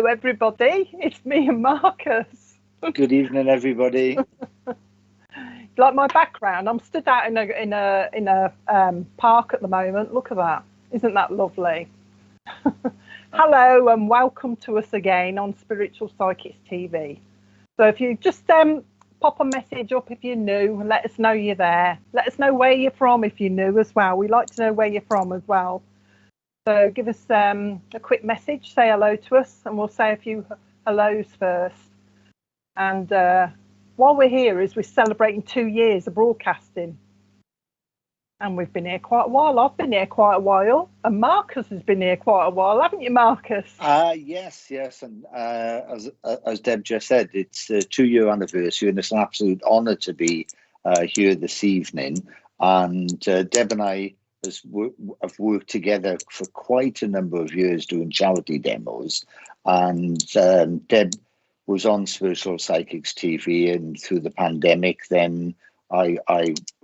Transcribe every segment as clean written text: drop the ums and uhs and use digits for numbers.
Hello, everybody. It's me and Marcus. Good evening, everybody. Like my background, I'm stood out in a park at the moment. Look at that. Isn't that lovely? Hello and welcome to us again on Spiritual Psychics TV. So if you just pop a message up if you're new and let us know you're there. Let us know where you're from if you're new as well. We like to know where you're from as well. So give us a quick message, say hello to us, and we'll say a few hellos first. And while we're here, we're celebrating 2 years of broadcasting. And we've been here quite a while. I've been here quite a while. And Marcus has been here quite a while, haven't you, Marcus? Yes. And as Deb just said, it's the 2-year anniversary, and it's an absolute honour to be here this evening. And Deb and I have worked together for quite a number of years doing charity demos. And Deb was on Spiritual Psychics TV, and through the pandemic, then I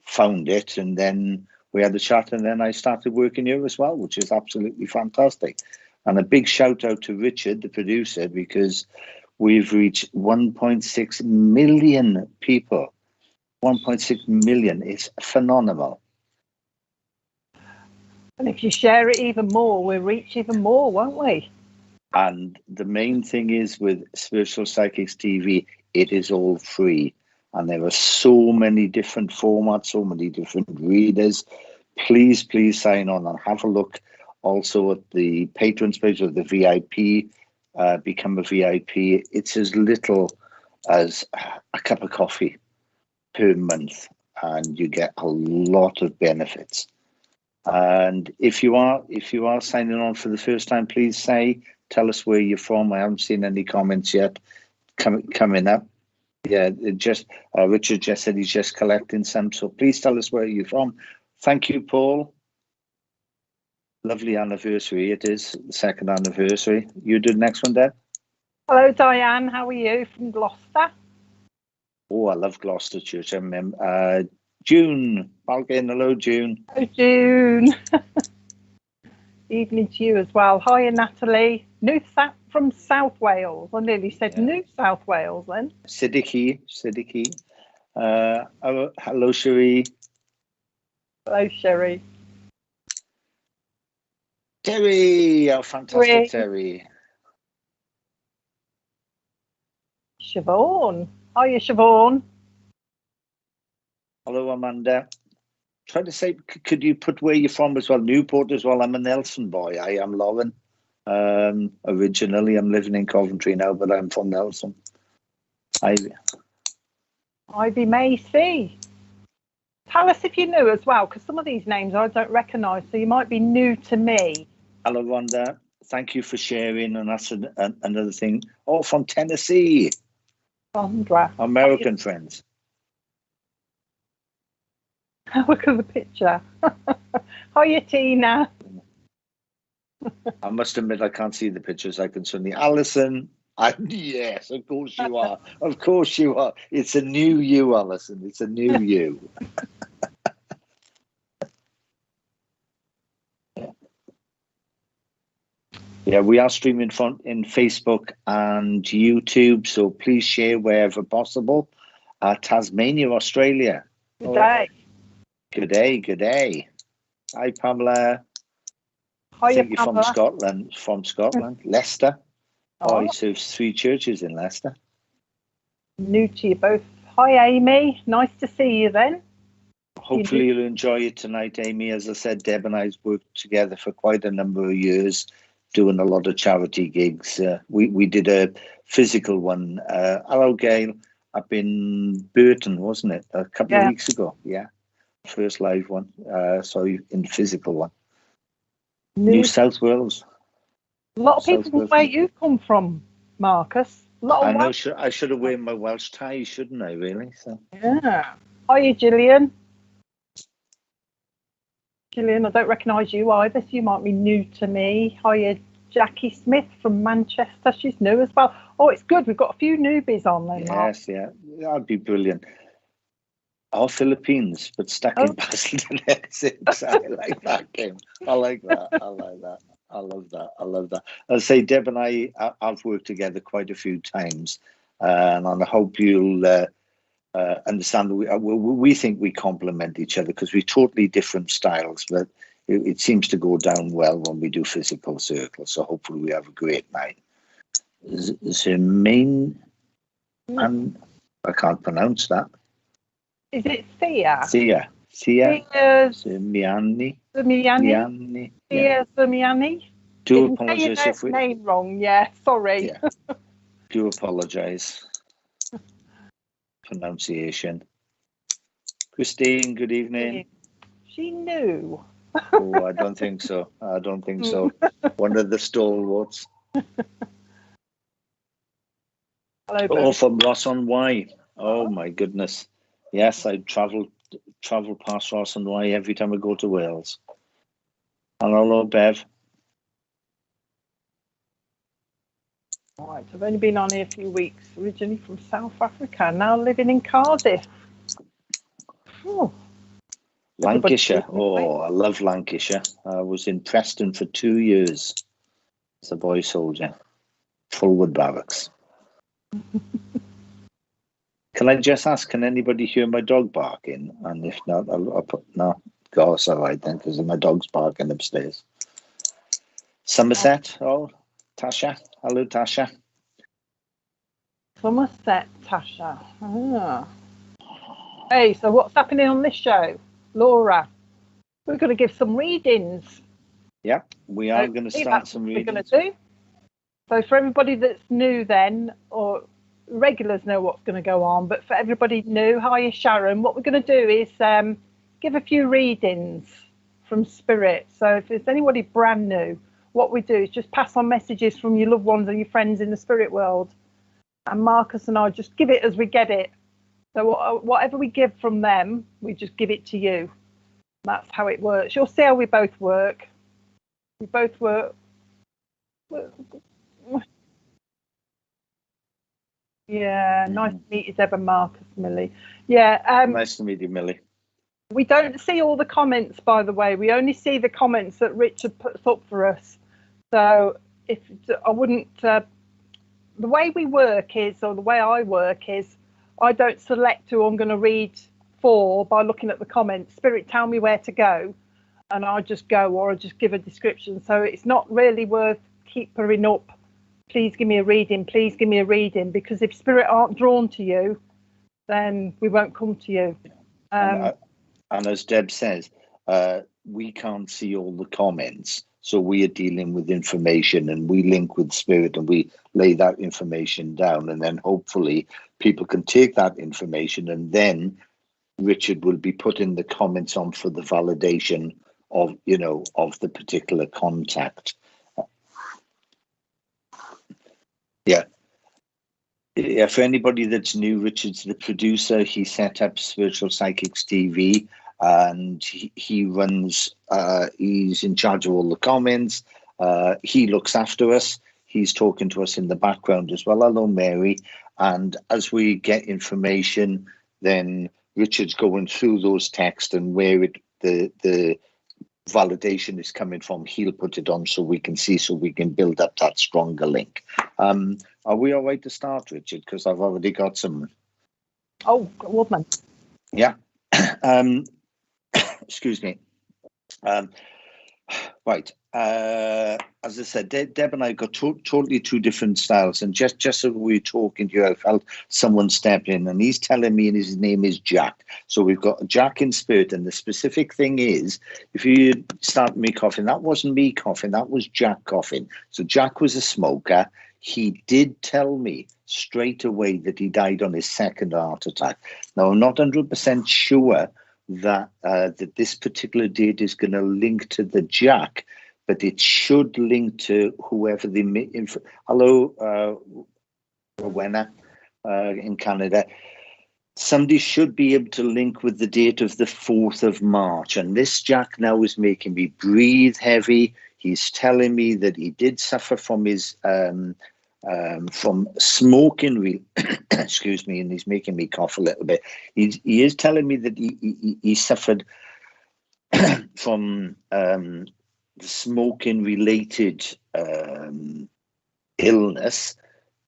found it, and then we had a chat, and then I started working here as well, which is absolutely fantastic. And a big shout out to Richard, the producer, because we've reached 1.6 million people. 1.6 million. It's phenomenal. And if you share it even more, we'll reach even more, won't we? And the main thing is with Spiritual Psychics TV, it is all free. And there are so many different formats, so many different readers. Please sign on and have a look also at the patrons page of the VIP. Become a VIP. It's as little as a cup of coffee per month, and you get a lot of benefits. And if you are signing on for the first time, please tell us where you're from. I haven't seen any comments yet coming up. Yeah, Richard just said he's just collecting some, so please tell us where you're from. Thank you, Paul. Lovely anniversary. It is the 2nd anniversary. You do the next one, Deb. Hello, Diane. How are you from Gloucester? Oh, I love Gloucester Church. I remember June. Hello, June. Hello, June. Evening to you as well. Hiya, Natalie. From South Wales. I nearly said New South Wales then. Siddiqui. Hello, Cherie. Hello, Sherry. Terry. Oh, fantastic, Terry. Siobhan. Hiya, Siobhan. Hello, Amanda. Try to say, could you put where you're from as well? Newport as well. I'm a Nelson boy. I am Lauren. Originally, I'm living in Coventry now, but I'm from Nelson. Ivy Macy. Tell us if you're new as well, because some of these names I don't recognise, so you might be new to me. Hello, Rhonda. Thank you for sharing, and that's another thing. Oh, from Tennessee. Sandra. American friends. Look at the picture. Hiya, Tina. I must admit, I can't see the pictures. I can certainly. Alison. Yes, of course you are. Of course you are. It's a new you, Alison. It's a new you. Yeah, we are streaming in Facebook and YouTube, so please share wherever possible. Tasmania, Australia. Good day. Good day. Hi, Pamela. Hiya, I think you're Pamela. from Scotland. Leicester. Oh, he serves 3 churches in Leicester. New to you both. Hi, Amy. Nice to see you then. Hopefully you'll enjoy it tonight, Amy. As I said, Deb and I worked together for quite a number of years, doing a lot of charity gigs. We did a physical one. Hello, Gail. Up in Burton, wasn't it? A couple of weeks ago. Yeah. First live one. In physical one. New South Wales. A lot of people from where you come from, Marcus. I know. I should have worn my Welsh tie, shouldn't I? Really? So. Yeah. Hiya, Gillian. Gillian, I don't recognise you either, so you might be new to me. Hiya, Jackie Smith from Manchester. She's new as well. Oh, it's good. We've got a few newbies on there. Yes, yeah. That'd be brilliant. Our Philippines, but stuck in Basel. I like that game. I like that. I love that. I love that. I'll say, Deb and I've worked together quite a few times, and I hope you'll understand that we think we complement each other because we're totally different styles, but it seems to go down well when we do physical circles. So hopefully we have a great night. Zermain, and I can't pronounce that. Is it Thea? Thea. Zermiani. Thea Zermiani. Do apologise if we name wrong. Yeah, sorry. Yeah. Do apologise. Pronunciation. Christine, good evening. She knew. Oh, I don't think so. I don't think so. One of the stalwarts. Hello, oh, from Ross on Wye. Oh my goodness. Yes, I travel past Ross on Wye every time I go to Wales. Hello, Bev. Right, I've only been on here a few weeks. Originally from South Africa, now living in Cardiff. Oh. Lancashire. Oh, I love Lancashire. I was in Preston for 2 years as a boy soldier. Fullwood Barracks. Can I just ask, can anybody hear my dog barking? And if not, I'll put, no, go, it's all right then, because my dog's barking upstairs. Somerset, oh, Tasha. Hello, Tasha. Somerset, Tasha. Ah. Hey, so what's happening on this show? Laura, we're going to give some readings. Yeah, we are going to start some readings. We're going to do. So for everybody that's new then, or regulars know what's going to go on, but for everybody new, hiya Sharon, what we're going to do is give a few readings from Spirit. So if there's anybody brand new, what we do is just pass on messages from your loved ones and your friends in the spirit world. And Marcus and I just give it as we get it. So whatever we give from them, we just give it to you. That's how it works. You'll see how we both work. We both work. Yeah, nice to meet you, Deb and Marcus, Millie. Yeah. Nice to meet you, Millie. We don't see all the comments, by the way. We only see the comments that Richard puts up for us. So if I wouldn't, the way we work is, or the way I work is, I don't select who I'm going to read for by looking at the comments. Spirit tell me where to go, and I just go, or I just give a description. So it's not really worth keeping up. Please give me a reading. Please give me a reading, because if Spirit aren't drawn to you, then we won't come to you. And as Deb says, we can't see all the comments. So we are dealing with information, and we link with Spirit, and we lay that information down, and then hopefully people can take that information, and then Richard will be putting the comments on for the validation of, you know, of the particular contact. Yeah. Yeah, for anybody that's new, Richard's the producer. He set up Spiritual Psychics TV, and he runs, he's in charge of all the comments. He looks after us. He's talking to us in the background as well. Hello, Mary. And as we get information, then Richard's going through those texts, and where the validation is coming from, he'll put it on so we can see, so we can build up that stronger link. Are we all right to start, Richard? Because I've already got some. Oh, woman. Yeah. Excuse me. Right. As I said, Deb and I got totally two different styles, and just as we were talking to you, I felt someone step in, and he's telling me, and his name is Jack. So we've got Jack in spirit, and the specific thing is, if you start me coughing, that wasn't me coughing, that was Jack coughing. So Jack was a smoker. He did tell me straight away that he died on his second heart attack. Now, I'm not 100% sure that that this particular date is going to link to the Jack, but it should link to whoever the hello, Rowena in Canada. Somebody should be able to link with the date of the 4th of March. And this Jack now is making me breathe heavy. He's telling me that he did suffer from his from smoking, excuse me, and he's making me cough a little bit. He is telling me that he suffered from smoking related illness,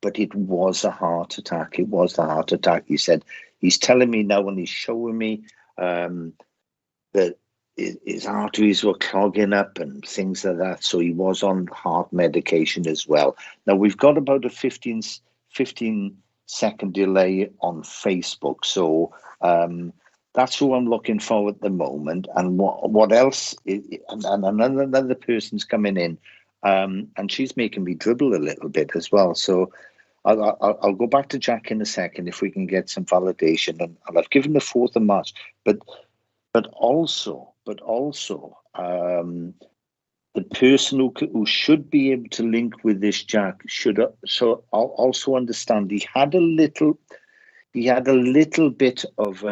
but it was a heart attack. It was the heart attack. He said, he's telling me now, and he's showing me that his arteries were clogging up and things like that. So he was on heart medication as well. Now we've got about a 15-second delay on Facebook. So that's who I'm looking for at the moment. And what else? And another person's coming in, and she's making me dribble a little bit as well. So I'll go back to Jack in a second if we can get some validation. And I've given the 4th of March, but also, the person who should be able to link with this Jack should also understand he had a little bit of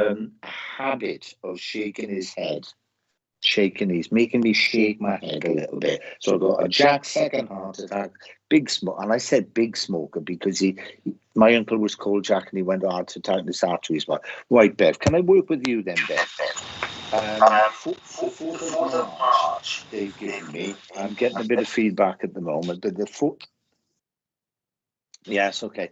habit of shaking his head. He's making me shake my head a little bit. So I got a Jack, second heart attack, big smoke. And I said big smoker because my uncle was called Jack and he went heart attack and his arteries. Right, Bev, can I work with you then, Bev? 4th of March, they've given me. I'm getting a bit of feedback at the moment, but the 4th. Yes, okay.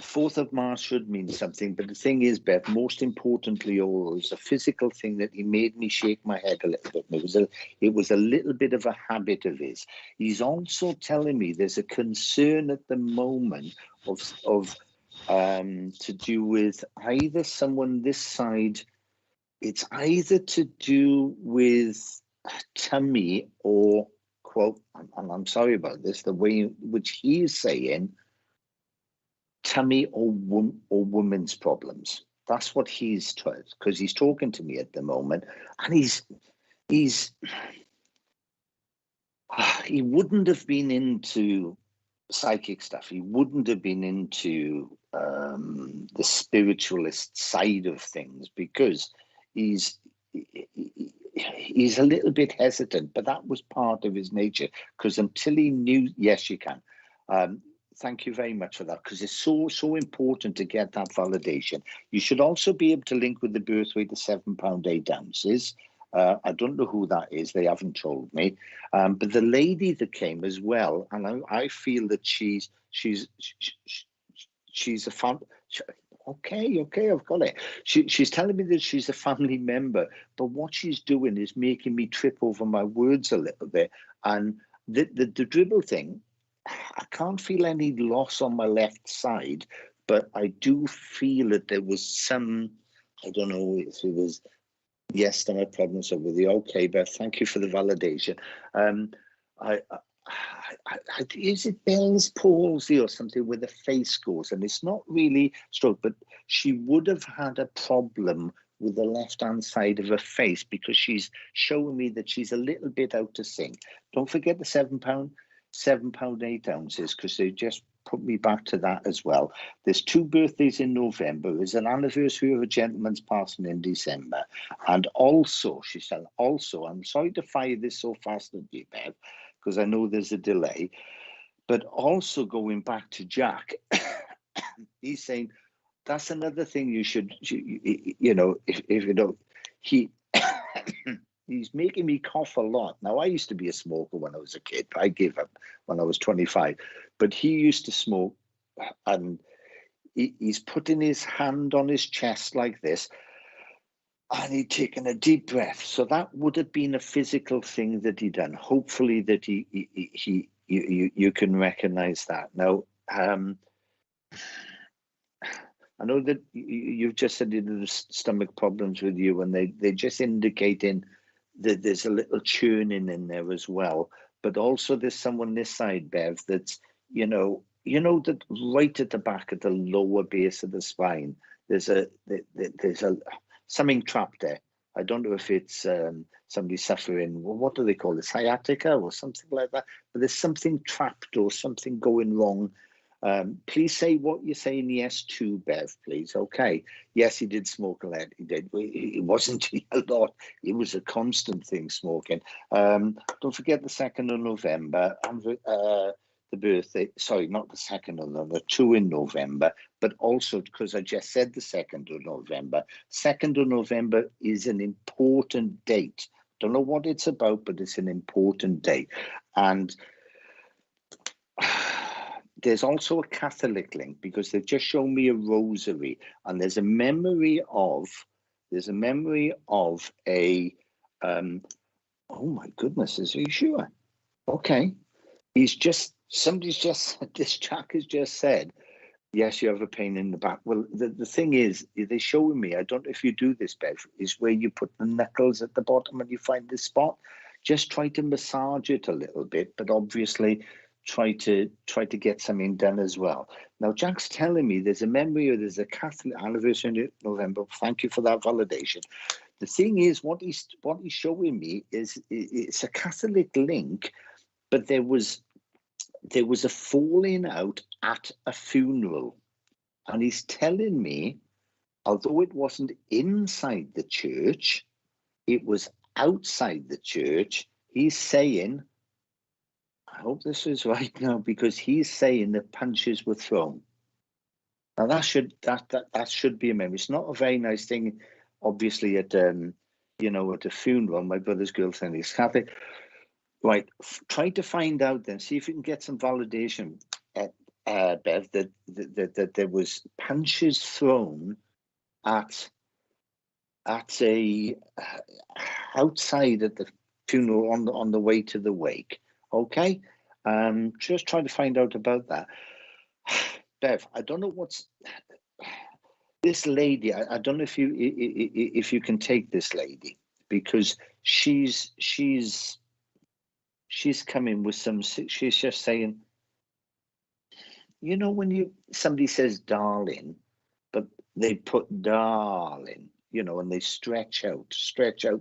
4th of March should mean something, but the thing is, Beth, most importantly, it was a physical thing that he made me shake my head a little bit. It was a little bit of a habit of his. He's also telling me there's a concern at the moment of to do with either someone this side. It's either to do with tummy or, quote, and I'm sorry about this, the way in which he's saying, tummy or women's problems. That's what he's told, because he's talking to me at the moment, and he wouldn't have been into psychic stuff. He wouldn't have been into the spiritualist side of things because he's a little bit hesitant, but that was part of his nature, because until he knew, yes, you can. Thank you very much for that, because it's so important to get that validation. You should also be able to link with the birth weight of 7 pound 8 ounces. I don't know who that is. They haven't told me. But the lady that came as well, and I feel that she's a fan. Okay, I've got it. She's telling me that she's a family member, but what she's doing is making me trip over my words a little bit. And the dribble thing, I can't feel any loss on my left side, but I do feel that there was some, I don't know if it was, yes, there are problems with you. Okay, Beth, thank you for the validation. Is it Bell's palsy or something where the face goes? And it's not really stroke, but she would have had a problem with the left-hand side of her face because she's showing me that she's a little bit out of sync. Don't forget the 7 pound 8 ounces, because they just put me back to that as well. There's 2 birthdays in November. There's an anniversary of a gentleman's passing in December. And also, she said, I'm sorry to fire this so fast at you, Bev, because I know there's a delay, but also going back to Jack, he's saying, that's another thing you should, you know, if you know, he's making me cough a lot. Now, I used to be a smoker when I was a kid. I gave up when I was 25. But he used to smoke, and he's putting his hand on his chest like this, and he'd taken a deep breath. So that would have been a physical thing that he done. Hopefully that you can recognize that. Now, I know that you've just said there's stomach problems with you, and they're just indicating that there's a little churning in there as well. But also there's someone this side, Bev, that's, you know that right at the back at the lower base of the spine, there's something trapped there. I don't know if it's somebody suffering, well, what do they call it, sciatica or something like that, but there's something trapped or something going wrong. Please say what you're saying yes to, Bev, please. Okay. Yes, he did smoke a lot. He did. It wasn't a lot. It was a constant thing, smoking. Don't forget the 2nd of November. The birthday, sorry, not the 2nd of November, 2 in November, but also because I just said the 2nd of November. 2nd of November is an important date Don't know what it's about, but it's an important day. And there's also a Catholic link, because they've just shown me a rosary, and there's a memory of a oh my goodness, is he sure? Okay. Somebody's just this Jack has just said, yes, you have a pain in the back. Well, the thing is, they're showing me, I don't know if you do this, Bev, is where you put the knuckles at the bottom and you find the spot. Just try to massage it a little bit, but obviously try to get something done as well. Now, Jack's telling me there's a memory, or there's a Catholic anniversary in November. Thank you for that validation. The thing is, what he's showing me is it's a Catholic link, but there was a falling out at a funeral, and he's telling me, although it wasn't inside the church, it was outside the church. He's saying, I hope this is right now, because he's saying that punches were thrown. Now that should be a memory. It's not a very nice thing, obviously, at at a funeral. My brother's girlfriend is Catholic. Right, try to find out then. See if you can get some validation, Bev, that there was punches thrown at a outside at the funeral on the way to the wake. Okay, just trying to find out about that. Bev, I don't know what's this lady. I don't know if you can take this lady, because she's coming with some. She's just saying, when somebody says darling, but they put darling, and they stretch out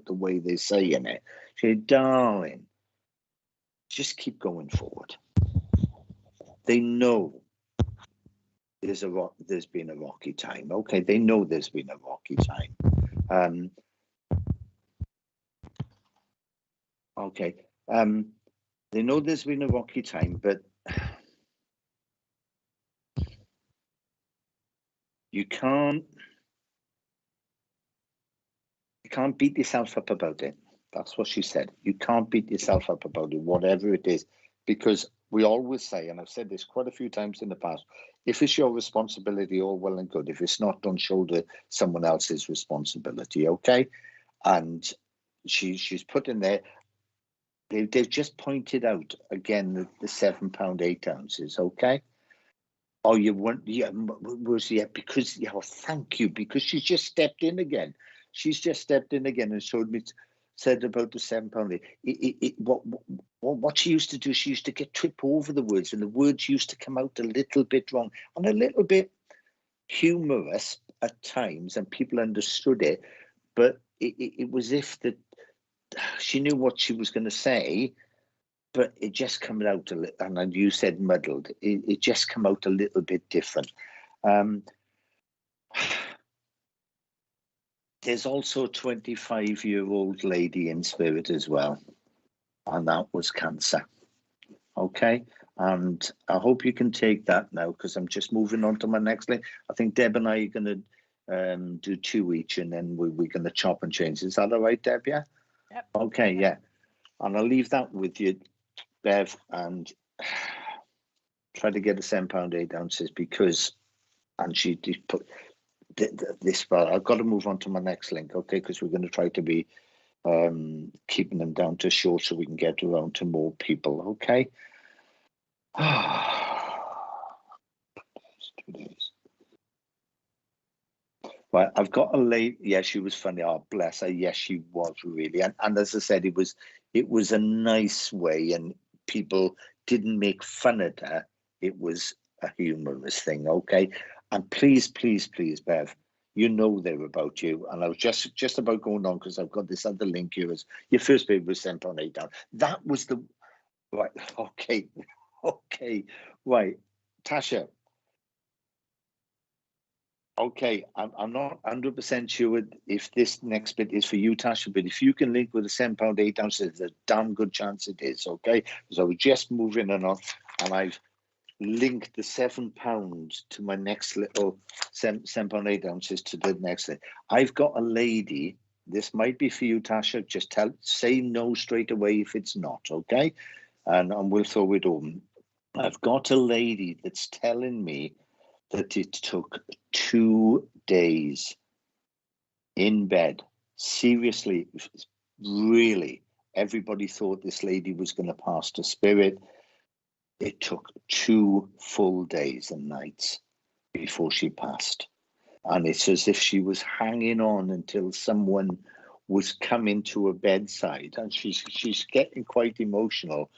the way they're saying it. Say, darling, just keep going forward. They know there's been a rocky time. Okay, they know there's been a rocky time. Okay. They know there's been a rocky time, but you can't beat yourself up about it. That's what she said. You can't beat yourself up about it, whatever it is, because we always say, and I've said this quite a few times in the past, if it's your responsibility, all well and good. If it's not, don't shoulder someone else's responsibility, okay? And she's put in there, they've just pointed out, again, the £7 8 ounces, okay? Oh, you want, because, thank you, because she's just stepped in again. She's just stepped in again and said about the £7. What she used to do, she used to trip over the words, and the words used to come out a little bit wrong and a little bit humorous at times, and people understood it, but it was if she knew what she was going to say, but it just came out a little, and you said muddled. It just came out a little bit different. There's also a 25-year-old lady in spirit as well, and that was cancer. Okay, and I hope you can take that now, because I'm just moving on to my next link. I think Deb and I are going to do 2 each, and then we're going to chop and change. Is that all right, Deb? Yeah. Yep. Okay. Yeah, and I'll leave that with you, Bev, and try to get the £7 8 ounces, because, and she did put this. But I've got to move on to my next link, okay? Because we're going to try to be keeping them down to short so we can get around to more people, okay? 2 days. Right, I've got a lady. Yeah, she was funny. Oh, bless her. Yes, she was really. And as I said, it was a nice way, and people didn't make fun of her. It was a humorous thing, okay? And please, please, please, Bev, they're about you. And I was just about going on, because I've got this other link here. As your first baby was sent on 8 down. That was the right. Okay, right, Tasha. Okay, I'm not 100% sure if this next bit is for you, Tasha, but if you can link with the £7 8 ounces, there's a damn good chance it is, okay? Because I was just moving on, and I've linked the £7 to my next little £7 8 ounces to the next thing. I've got a lady this might be for you, Tasha. Just say no straight away if it's not, okay? And we'll throw it on. I've got a lady that's telling me that it took 2 days in bed. Seriously, really, everybody thought this lady was going to pass to spirit. It took 2 full days and nights before she passed. And it's as if she was hanging on until someone was coming to her bedside. And she's getting quite emotional.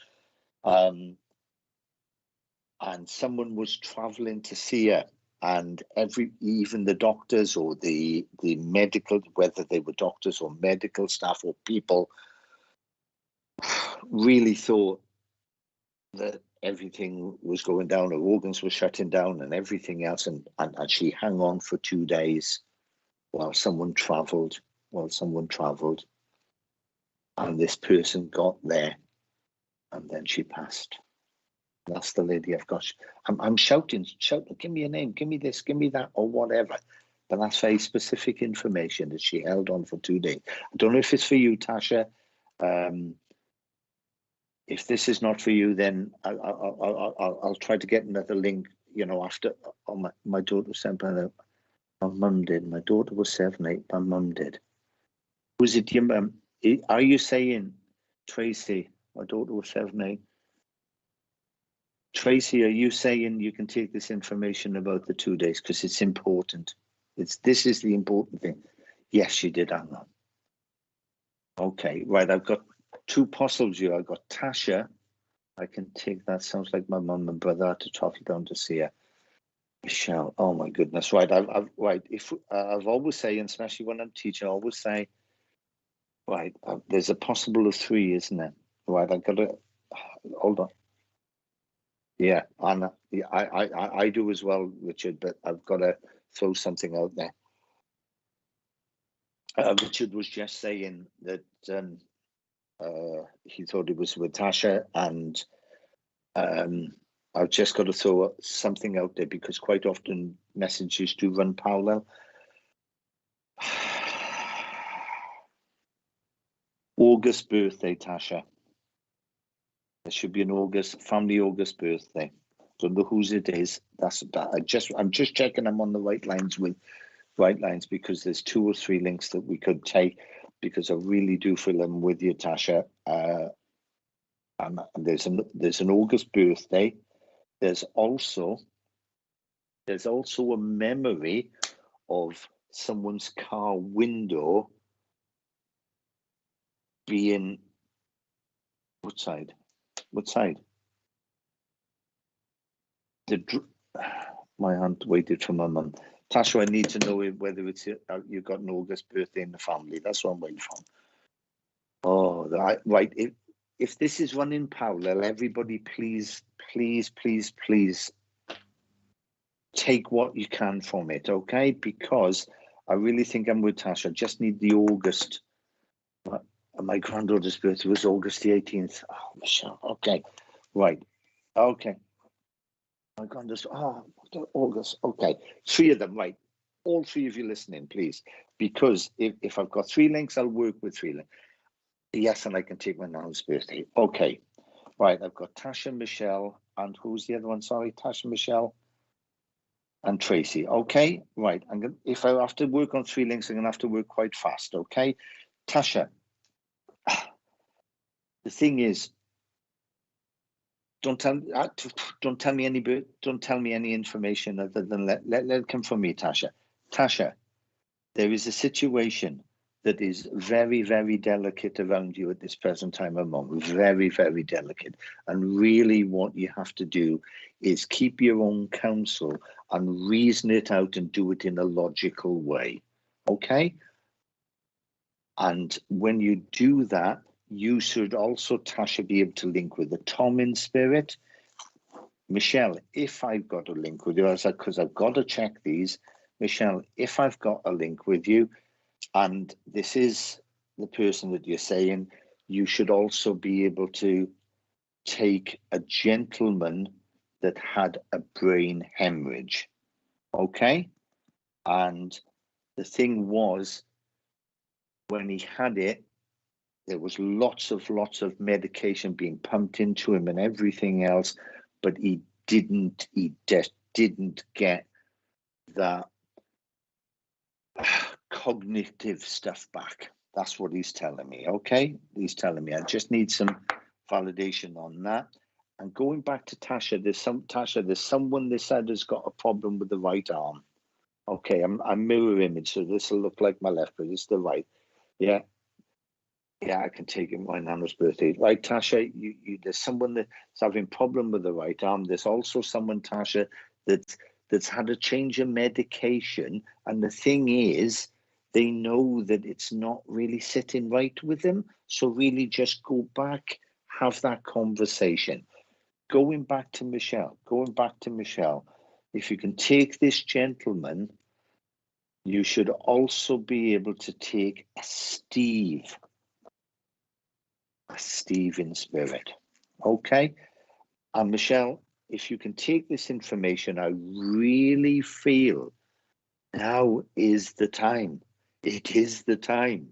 And someone was traveling to see her. And even the doctors or the medical, whether they were doctors or medical staff or people, really thought that everything was going down, her organs were shutting down and everything else. And she hung on for 2 days while someone traveled, and this person got there, and then she passed. That's the lady I've got. I'm shouting, give me a name, give me this, give me that, or whatever. But that's very specific information that she held on for 2 days. I don't know if it's for you, Tasha. If this is not for you, then I'll try to get another link, after. Oh, my daughter was 7, my mum did. My daughter was 7, 8, my mum did. Was it your mum? Are you saying, Tracy, my daughter was 7, 8? Tracy, are you saying you can take this information about the 2 days because it's important? This is the important thing. Yes, she did hang on. Okay, right. I've got 2 possibles here. I've got Tasha. I can take that. Sounds like my mum and brother had to travel down to see her. Michelle. Oh my goodness. Right. I've always say, and especially when I'm teaching, I always say, right. There's a possible of 3, isn't there? Right. I've got to hold on. Yeah, and I do as well, Richard. But I've got to throw something out there. Richard was just saying that he thought it was with Tasha, and I've just got to throw something out there because quite often messages do run parallel. August birthday, Tasha. There should be an family August birthday. Don't know whose it is. I'm just checking I'm on the right lines because there's 2 or 3 links that we could take because I really do feel I'm with you, Tasha. And there's an August birthday. There's also a memory of someone's car window being what side? My aunt waited for my mum. Tasha, I need to know whether it's you've got an August birthday in the family. That's what I'm waiting for. Oh, right. If this is running parallel, everybody, please take what you can from it, okay? Because I really think I'm with Tasha. I just need the August. My granddaughter's birthday was August the 18th. Oh, Michelle. Okay, right. Okay. My granddaughter's, August. Okay, 3 of them, right. All 3 of you listening, please. Because if I've got 3 links, I'll work with 3 links. Yes, and I can take my nan's birthday. Okay, right. I've got Tasha, Michelle, and who's the other one? Sorry, Tasha, Michelle, and Tracy. Okay, right. If I have to work on 3 links, I'm gonna have to work quite fast. Okay, Tasha. The thing is, don't tell me any information other than let it come from me, Tasha. Tasha, there is a situation that is very, very delicate around you at this present time of moment. Very, very delicate. And really what you have to do is keep your own counsel and reason it out and do it in a logical way. Okay? And when you do that, you should also, Tasha, be able to link with the Tom in spirit. Michelle, if I've got a link with you, because I've got to check these, Michelle, if I've got a link with you, and this is the person that you're saying, you should also be able to take a gentleman that had a brain hemorrhage. Okay? And the thing was, when he had it, there was lots of medication being pumped into him and everything else, but he just didn't get that cognitive stuff back. That's what he's telling me. Okay, he's telling me I just need some validation on that. And going back to Tasha, there's someone they said has got a problem with the right arm. Okay, I'm mirror image, so this will look like my left, but it's the right. Yeah. Yeah, I can take it. My nana's birthday. Right, Tasha, there's someone that's having problem with the right arm. There's also someone, Tasha, that's had a change of medication. And the thing is, they know that it's not really sitting right with them. So really just go back, have that conversation. Going back to Michelle, if you can take this gentleman, you should also be able to take a Steve in spirit. Okay? And Michelle, if you can take this information, I really feel now is the time. It is the time.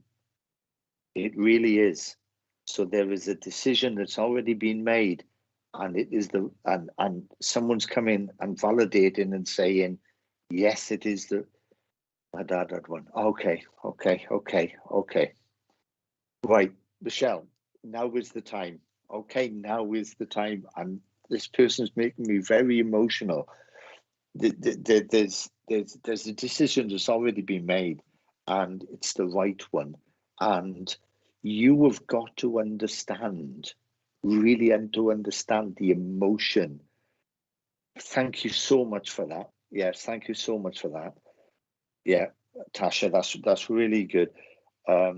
It really is. So there is a decision that's already been made, and it is and someone's coming and validating and saying, yes, it is my dad had one. Okay. Right, Michelle, now is the time. Okay, now is the time. And this person's making me very emotional. There's a decision that's already been made, and it's the right one. And you have got to understand, really, and to understand the emotion. Thank you so much for that. Yes, thank you so much for that. Yeah, Tasha, that's really good. I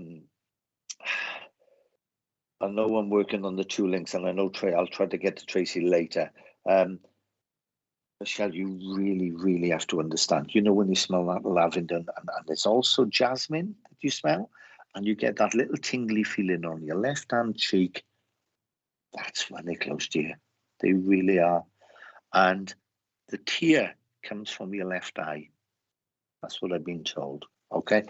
know I'm working on the 2 links, and I know I'll try to get to Tracy later. Michelle, you really, really have to understand. You know when you smell that lavender, and there's also jasmine that you smell, and you get that little tingly feeling on your left-hand cheek. That's when they're close to you. They really are. And the tear comes from your left eye. That's what I've been told. Okay.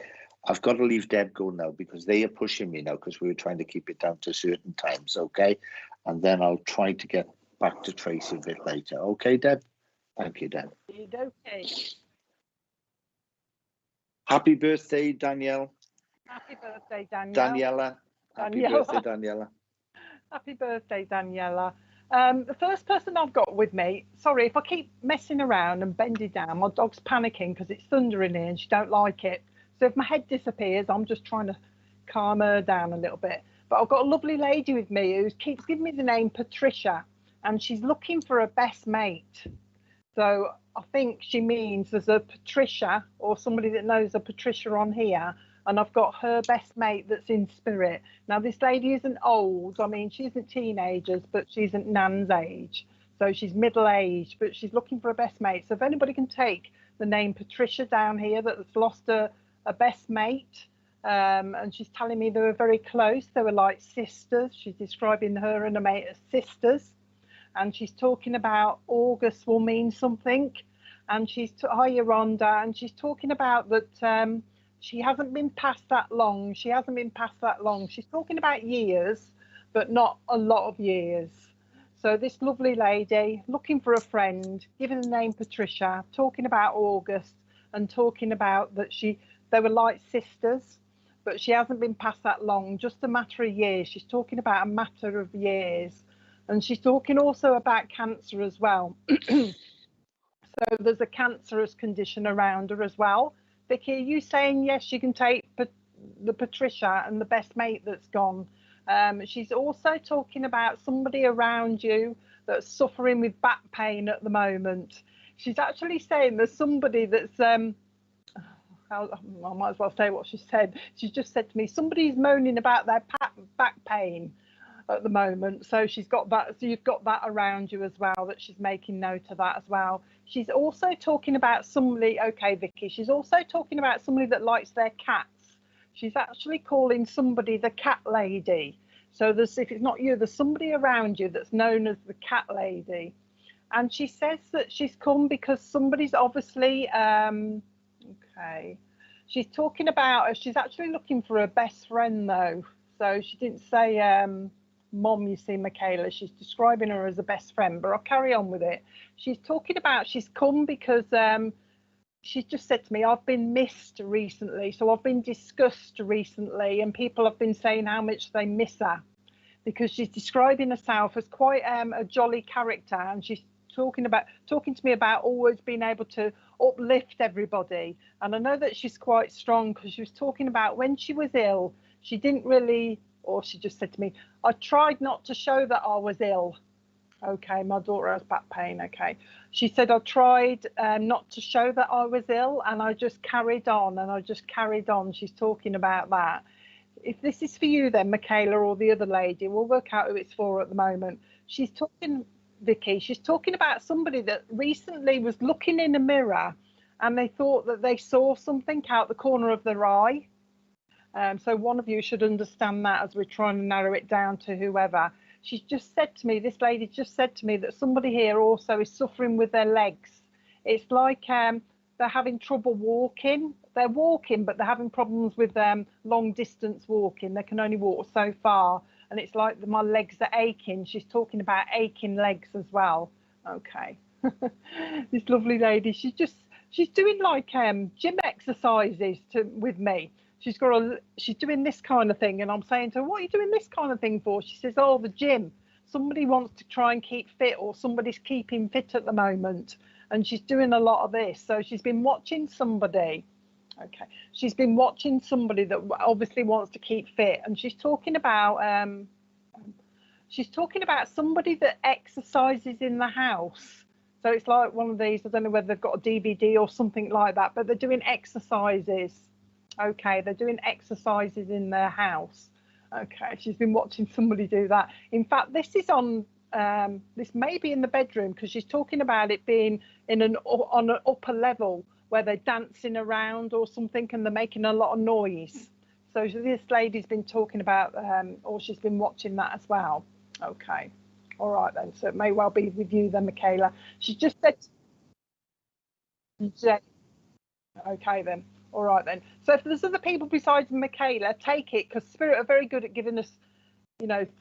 I've got to leave Deb go now because they are pushing me now because we were trying to keep it down to certain times, okay? And then I'll try to get back to Tracy a bit later. Okay, Deb? Thank you, Deb. Okay. Happy birthday, Danielle. Happy birthday, Danielle. Daniela. Happy birthday, Daniela. Happy birthday, Daniela. The first person I've got with me, sorry if I keep messing around and bending down, my dog's panicking because it's thundering here and she don't like it. So if my head disappears, I'm just trying to calm her down a little bit. But I've got a lovely lady with me who keeps giving me the name Patricia, and she's looking for a best mate. So I think she means there's a Patricia or somebody that knows a Patricia on here, and I've got her best mate that's in spirit. Now, this lady isn't old. I mean, she isn't teenagers, but she isn't Nan's age. So she's middle-aged, but she's looking for a best mate. So if anybody can take the name Patricia down here that's lost a best mate, and she's telling me they were very close. They were like sisters. She's describing her and her mate as sisters. And she's talking about August will mean something. And she's, hi, Rhonda, and she's talking about that she hasn't been past that long. She's talking about years, but not a lot of years. So this lovely lady looking for a friend, given the name Patricia, talking about August and talking about that they were like sisters, but she hasn't been past that long, just a matter of years. She's talking about a matter of years. And she's talking also about cancer as well. So there's a cancerous condition around her as well. Vicky, are you saying yes, you can take the Patricia and the best mate that's gone? She's also talking about somebody around you that's suffering with back pain at the moment. She's actually saying there's somebody that's I might as well say what she said. She's just said to me, somebody's moaning about their back pain at the moment. So she's got that. So you've got that around you as well, that she's making note of that as well. She's also talking about somebody, okay, Vicky, she's also talking about somebody that likes their cats. She's actually calling somebody the cat lady. So if it's not you, there's somebody around you that's known as the cat lady. And she says that she's come because somebody's obviously, okay. She's talking about, she's actually looking for her best friend though. So she didn't say mom, you see, Michaela. She's describing her as a best friend, but I'll carry on with it. She's talking about, she's come because she's just said to me, I've been missed recently. So I've been discussed recently, and people have been saying how much they miss her, because she's describing herself as quite a jolly character, and she's talking to me about always being able to uplift everybody. And I know that she's quite strong, because she was talking about when she was ill, she didn't really, or she just said to me, I tried not to show that I was ill. Okay, my daughter has back pain. Okay, she said I tried not to show that I was ill, and I just carried on and I just carried on. She's talking about that. If this is for you then, Michaela, or the other lady, we'll work out who it's for at the moment. She's talking, Vicky, she's talking about somebody that recently was looking in a mirror and they thought that they saw something out the corner of their eye. So one of you should understand that as we're trying to narrow it down to whoever. She's just said to me, this lady just said to me that somebody here also is suffering with their legs. It's like they're having trouble walking. They're walking, but they're having problems with long distance walking. They can only walk so far. And it's like my legs are aching. She's talking about aching legs as well. Okay. This lovely lady, she's doing like gym exercises with me. She's doing this kind of thing, and I'm saying to her, what are you doing this kind of thing for? She says, oh, the gym. Somebody wants to try and keep fit, or somebody's keeping fit at the moment, and she's doing a lot of this. So she's been watching somebody. Okay, she's been watching somebody that obviously wants to keep fit, and she's talking about somebody that exercises in the house. So it's like one of these, I don't know whether they've got a DVD or something like that, but they're doing exercises. Okay, they're doing exercises in their house. Okay, she's been watching somebody do that. In fact, this is on, this may be in the bedroom, because she's talking about it being on an upper level where they're dancing around or something, and they're making a lot of noise. So this lady's been talking about, or she's been watching that as well. Okay, all right then. So it may well be with you then, Michaela. She just said, okay then. All right then. So if there's other people besides Michaela, take it, because Spirit are very good at giving us,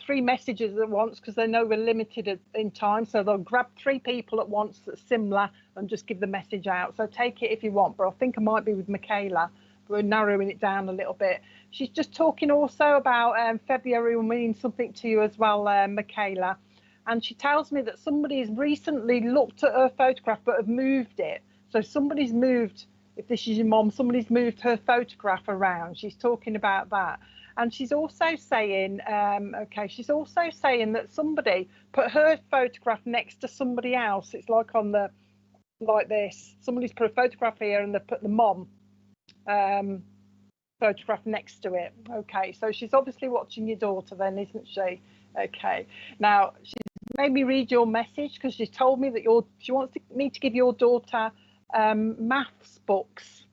3 messages at once, because they know we're limited in time. So they'll grab 3 people at once that's similar and just give the message out. So take it if you want. But I think I might be with Michaela. We're narrowing it down a little bit. She's just talking also about February will mean something to you as well, Michaela. And she tells me that somebody's recently looked at her photograph but have moved it. So somebody's moved. If this is your mom, somebody's moved her photograph around. She's talking about that. And she's also saying, she's also saying that somebody put her photograph next to somebody else. It's like like this. Somebody's put a photograph here and they put the mom photograph next to it. Okay, so she's obviously watching your daughter then, isn't she? Okay. Now, she's made me read your message, because she told me that she wants me to give your daughter maths books,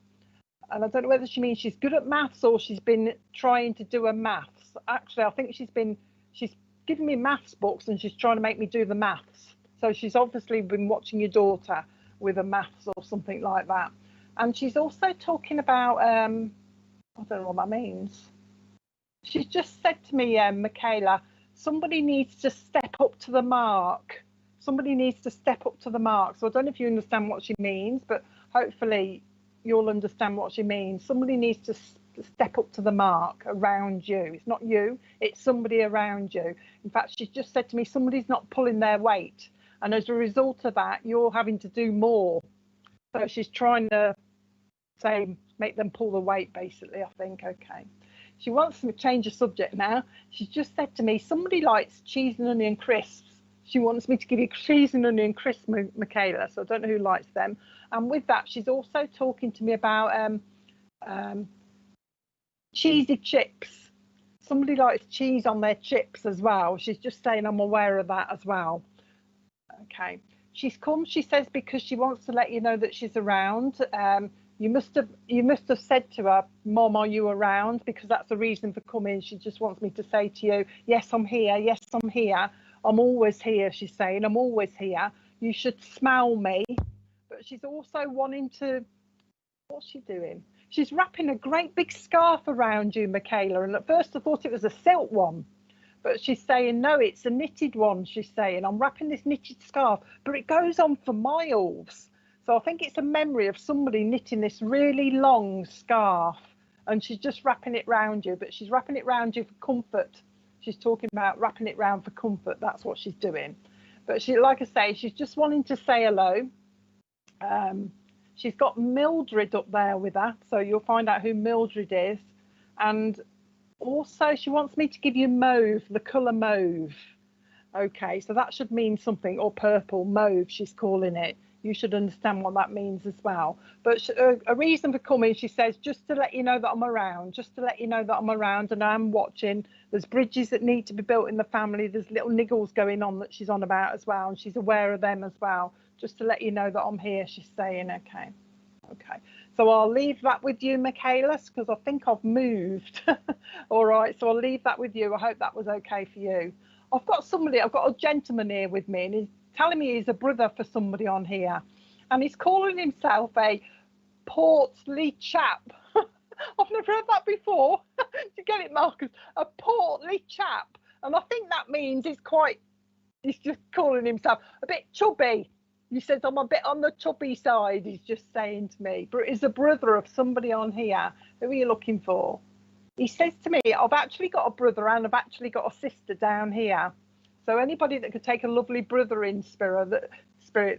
and I don't know whether she means she's good at maths or she's been trying to do a maths. Actually, I think she's giving me maths books and she's trying to make me do the maths. So she's obviously been watching your daughter with a maths or something like that. And she's also talking about I don't know what that means. She's just said to me, Michaela, somebody needs to step up to the mark. Somebody needs to step up to the mark. So I don't know if you understand what she means, but hopefully you'll understand what she means. Somebody needs to step up to the mark around you. It's not you, it's somebody around you. In fact, she's just said to me, somebody's not pulling their weight. And as a result of that, you're having to do more. So she's trying to make them pull the weight, basically, I think. Okay. She wants to change the subject now. She's just said to me, somebody likes cheese and onion crisps. She wants me to give you cheese and onion crisps, Michaela, so I don't know who likes them. And with that, she's also talking to me about cheesy chips. Somebody likes cheese on their chips as well. She's just saying I'm aware of that as well. Okay. She's come, she says, because she wants to let you know that she's around. You must have said to her, Mom, are you around? Because that's the reason for coming. She just wants me to say to you, yes, I'm here. Yes, I'm here. I'm always here, she's saying. I'm always here. You should smell me. But she's also wanting to, what's she doing? she's wrapping a great big scarf around you, Michaela. And at first I thought it was a silk one, but she's saying, no, it's a knitted one. She's saying, I'm wrapping this knitted scarf, but it goes on for miles. So I think it's a memory of somebody knitting this really long scarf, and she's just wrapping it round you, but she's wrapping it round you for comfort. She's talking about wrapping it round for comfort. That's what she's doing. But she, like I say, she's just wanting to say hello. She's got Mildred up there with her, so you'll find out who Mildred is. And also she wants me to give you mauve, the colour mauve. Okay, so that should mean something, or purple, mauve she's calling it. You should understand what that means as well. But a reason for coming, she says, just to let you know that I'm around, just to let you know that I'm around and I'm watching. There's bridges that need to be built in the family. There's little niggles going on that she's on about as well, and she's aware of them as well. Just to let you know that I'm here, she's saying. Okay. Okay, so I'll leave that with you, Michaela, because I think I've moved. All right, so I'll leave that with you. I hope that was okay for you. I've got a gentleman here with me, and he's telling me he's a brother for somebody on here, and he's calling himself a portly chap. I've never heard that before. Do you get it, Marcus? A portly chap, and I think that means he's just calling himself a bit chubby. He says, I'm a bit on the chubby side, he's just saying to me. But he's a brother of somebody on here. Who are you looking for? He says to me, I've actually got a brother and I've actually got a sister down here. So anybody that could take a lovely brother in spirit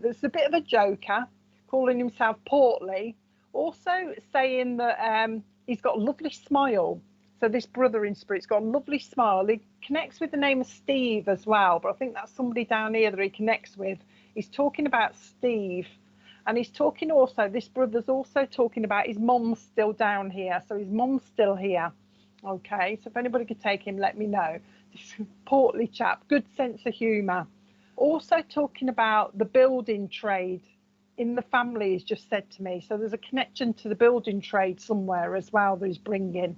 that's a bit of a joker, calling himself portly, also saying that he's got a lovely smile. So this brother in spirit's got a lovely smile. He connects with the name of Steve as well, but I think that's somebody down here that he connects with. He's talking about Steve, and he's talking also, this brother's also talking about his mum's still down here. So his mum's still here. Okay, so if anybody could take him, let me know. This portly chap, good sense of humour. Also talking about the building trade in the family, he's just said to me. So there's a connection to the building trade somewhere as well that he's bringing.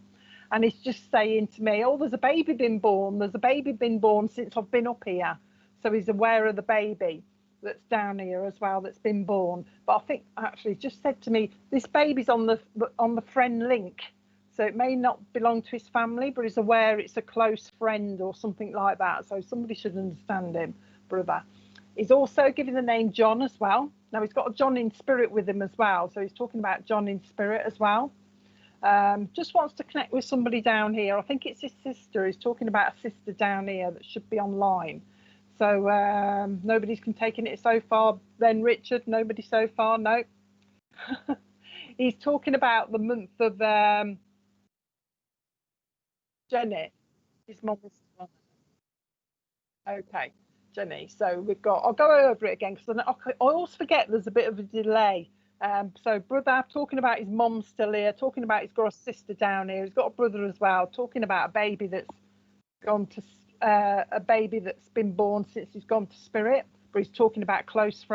And he's just saying to me, oh, there's a baby been born. There's a baby been born since I've been up here. So he's aware of the baby that's down here as well that's been born. But I think actually he's just said to me, this baby's on the friend link. So it may not belong to his family, but he's aware it's a close friend or something like that. So somebody should understand him, brother. He's also giving the name John as well. Now he's got a John in spirit with him as well. So he's talking about John in spirit as well. Just wants to connect with somebody down here. I think it's his sister. He's talking about a sister down here that should be online. So nobody's taken it so far then, Richard? Nobody so far? No. He's talking about the month of Jenny. His mum is okay, Jenny. So we've got, I'll go over it again because I always forget there's a bit of a delay. So brother talking about his mum still here, talking about he's got a sister down here, he's got a brother as well, talking about a baby that's gone to a baby that's been born since he's gone to spirit, but he's talking about close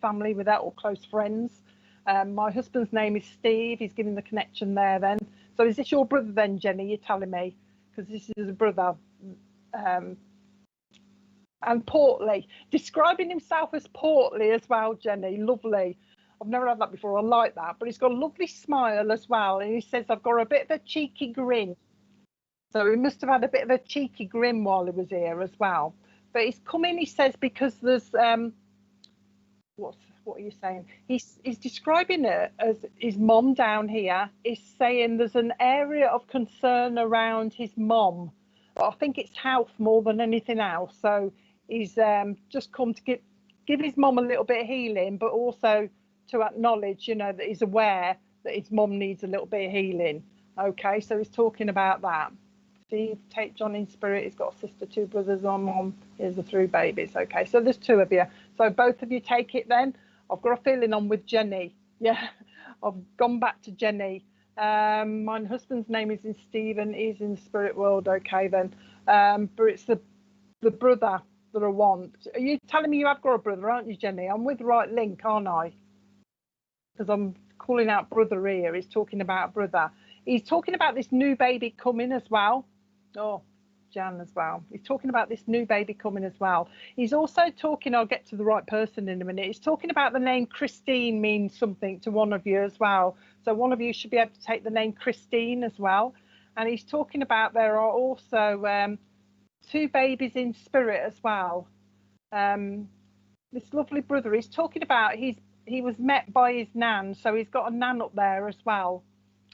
family with that, or close friends. My husband's name is Steve. He's giving the connection there then. So is this your brother then, Jenny? You're telling me, because this is a brother. And portly, describing himself as portly as well, Jenny. Lovely. I've never had that before. I like that. But he's got a lovely smile as well. And he says, I've got a bit of a cheeky grin. So he must have had a bit of a cheeky grin while he was here as well. But he's come in, he says, because there's what are you saying? He's describing it as his mom down here is saying there's an area of concern around his mom. But I think it's health more than anything else. So he's just come to give his mom a little bit of healing, but also to acknowledge, you know, that he's aware that his mom needs a little bit of healing. Okay, so he's talking about that. Steve, take John in spirit. He's got a sister, 2 brothers, one mom. Here's the 3 babies. Okay, so there's 2 of you. So both of you take it then. I've got a feeling I'm with Jenny. Yeah, I've gone back to Jenny. My husband's name is in Stephen. He's in the spirit world. Okay, then. But it's the brother that I want. Are you telling me you have got a brother, aren't you, Jenny? I'm with the right link, aren't I? Because I'm calling out brother here. He's talking about brother. He's talking about this new baby coming as well. Oh, Jan as well. He's talking about this new baby coming as well. He's also talking, I'll get to the right person in a minute. He's talking about the name Christine means something to one of you as well. So one of you should be able to take the name Christine as well. And he's talking about there are also 2 babies in spirit as well. This lovely brother, he's talking about he was met by his nan, so he's got a nan up there as well.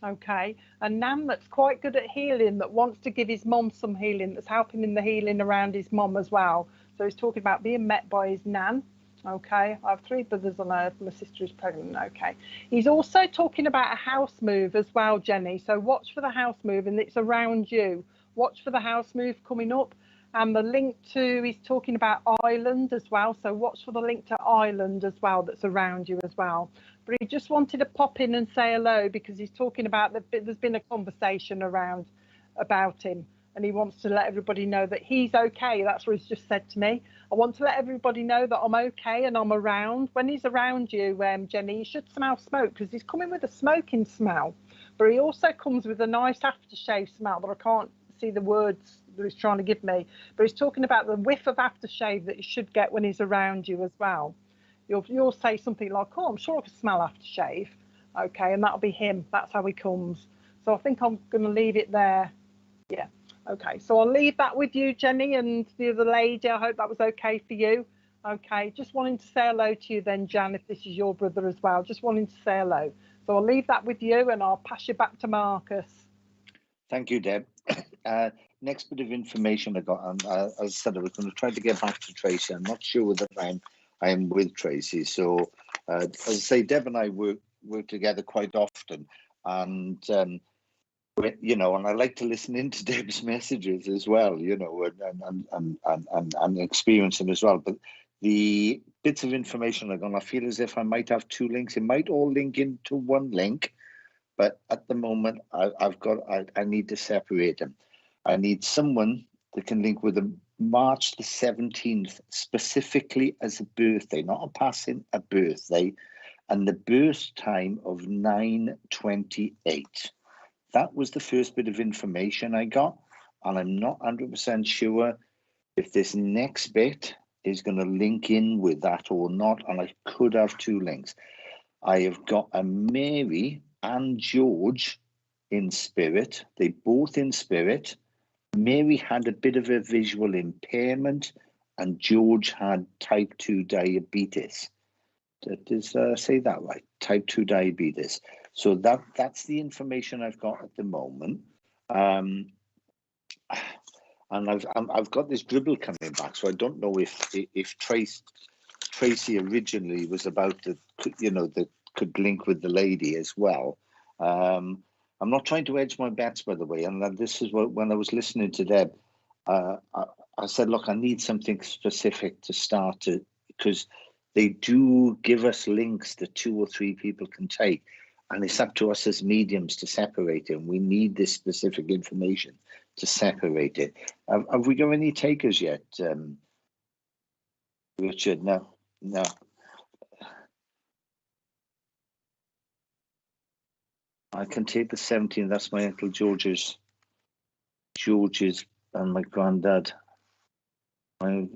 Okay, a nan that's quite good at healing, that wants to give his mom some healing, that's helping in the healing around his mom as well. So he's talking about being met by his nan. Okay, I have 3 brothers on earth, my sister is pregnant. Okay, he's also talking about a house move as well, Jenny, so watch for the house move, and it's around you. Watch for the house move coming up. And the link to, he's talking about Ireland as well, so watch for the link to Ireland as well, that's around you as well. But he just wanted to pop in and say hello, because he's talking about there's been a conversation around about him, and he wants to let everybody know that he's okay. That's what he's just said to me. I want to let everybody know that I'm okay and I'm around. When he's around you, Jenny, you should smell smoke, because he's coming with a smoking smell, but he also comes with a nice aftershave smell that I can't see the words that he's trying to give me, but he's talking about the whiff of aftershave that you should get when he's around you as well. You'll say something like, oh, I'm sure I can smell aftershave. Okay, and that'll be him. That's how he comes. So I think I'm going to leave it there. Yeah. Okay, so I'll leave that with you, Jenny, and the other lady. I hope that was okay for you. Okay, just wanting to say hello to you then, Jan, if this is your brother as well. Just wanting to say hello. So I'll leave that with you, and I'll pass you back to Marcus. Thank you, Deb. Next bit of information I got, and as I said, I was going to try to get back to Tracy. I'm not sure that I am with Tracy. So, as I say, Deb and I work together quite often, and and I like to listen into Deb's messages as well, and experience them as well. But the bits of information I got, I feel as if I might have 2 links. It might all link into one link, but at the moment, I need to separate them. I need someone that can link with a March the 17th, specifically as a birthday, not a passing, a birthday, and the birth time of 9:28. That was the first bit of information I got, and I'm not 100% sure if this next bit is going to link in with that or not, and I could have 2 links. I have got a Mary and George in spirit. They both in spirit. Mary had a bit of a visual impairment, and George had type 2 diabetes. Does say that right? Type 2 diabetes. So that's the information I've got at the moment. And I've got this dribble coming back, so I don't know if Tracy originally was about the that could link with the lady as well. I'm not trying to edge my bets, by the way, and this is when I was listening to Deb, I said, look, I need something specific to start to, because they do give us links that 2 or 3 people can take, and it's up to us as mediums to separate it. And we need this specific information to separate it. Have we got any takers yet, Richard? No. I can take the 17th. That's my Uncle George's and my granddad. My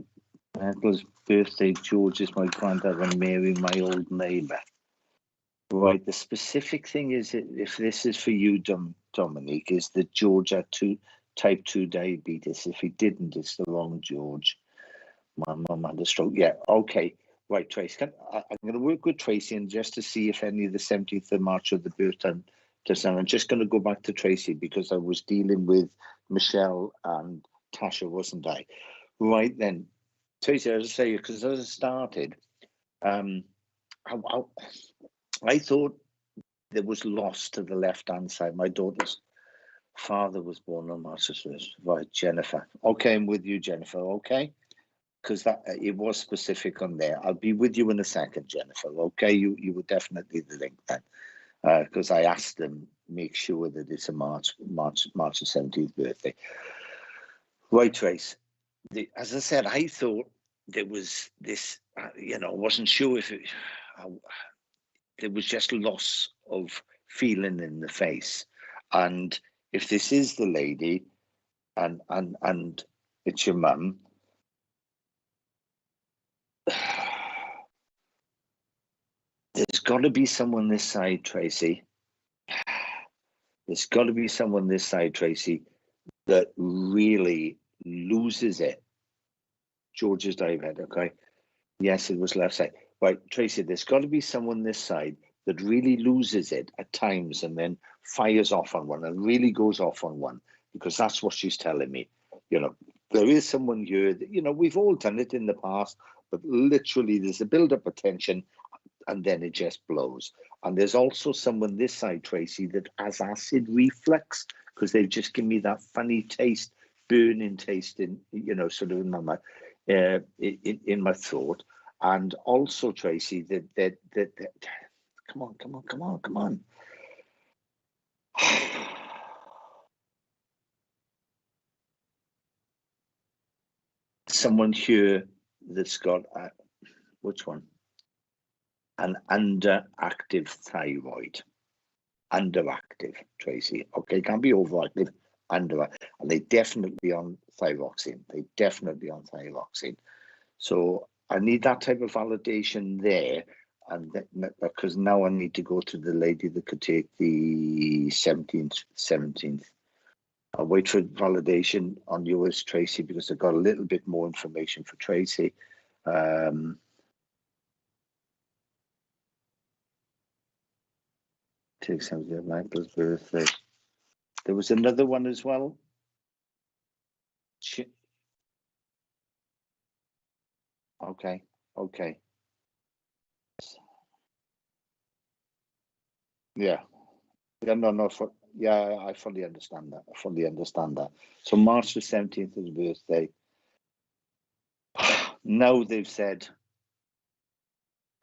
uncle's birthday, George is my granddad, and Mary, my old neighbour. Right. The specific thing is, if this is for you, Dominique, is that George had type 2 diabetes. If he didn't, it's the wrong George. My mum had a stroke. Yeah. Okay. Right, Tracy. I'm going to work with Tracy and just to see if any of the 17th of March or the birthday. I'm just going to go back to Tracy because I was dealing with Michelle and Tasha, wasn't I? Right then, Tracy, as I say, because as I started, I thought there was loss to the left-hand side. My daughter's father was born on March 1st. Right, Jennifer. Okay, I'm with you, Jennifer. Okay, because that it was specific on there. I'll be with you in a second, Jennifer. Okay, you were definitely the link then. Because I asked them, make sure that it's a March the 17th birthday. Right, Trace. As I said, I thought there was this, I wasn't sure if there was just loss of feeling in the face. And if this is the lady, and it's your mum. There's got to be someone this side, Tracy. There's got to be someone this side, Tracy, that really loses it. George's diabetic, okay? Yes, it was left side. Right, Tracy, there's got to be someone this side that really loses it at times and then fires off on one and really goes off on one, because that's what she's telling me. You know, there is someone here that, you know, we've all done it in the past, but literally there's a build-up of tension and then it just blows. And there's also someone this side, Tracy, that has acid reflux because they've just given me that funny taste, burning taste in, you know, sort of in my mouth, in my throat. And also, Tracy, that come on. Someone here that's got which one? An underactive thyroid. Underactive, Tracy. Okay, can't be overactive. Underactive, and they definitely on thyroxine. So I need that type of validation there, and because now I need to go to the lady that could take the 17th. I'll wait for validation on yours, Tracy, because I've got a little bit more information for Tracy. Take something of Michael's birthday. There was another one as well. Okay. Yeah. No. I fully understand that. So March the 17th is his birthday. Now they've said,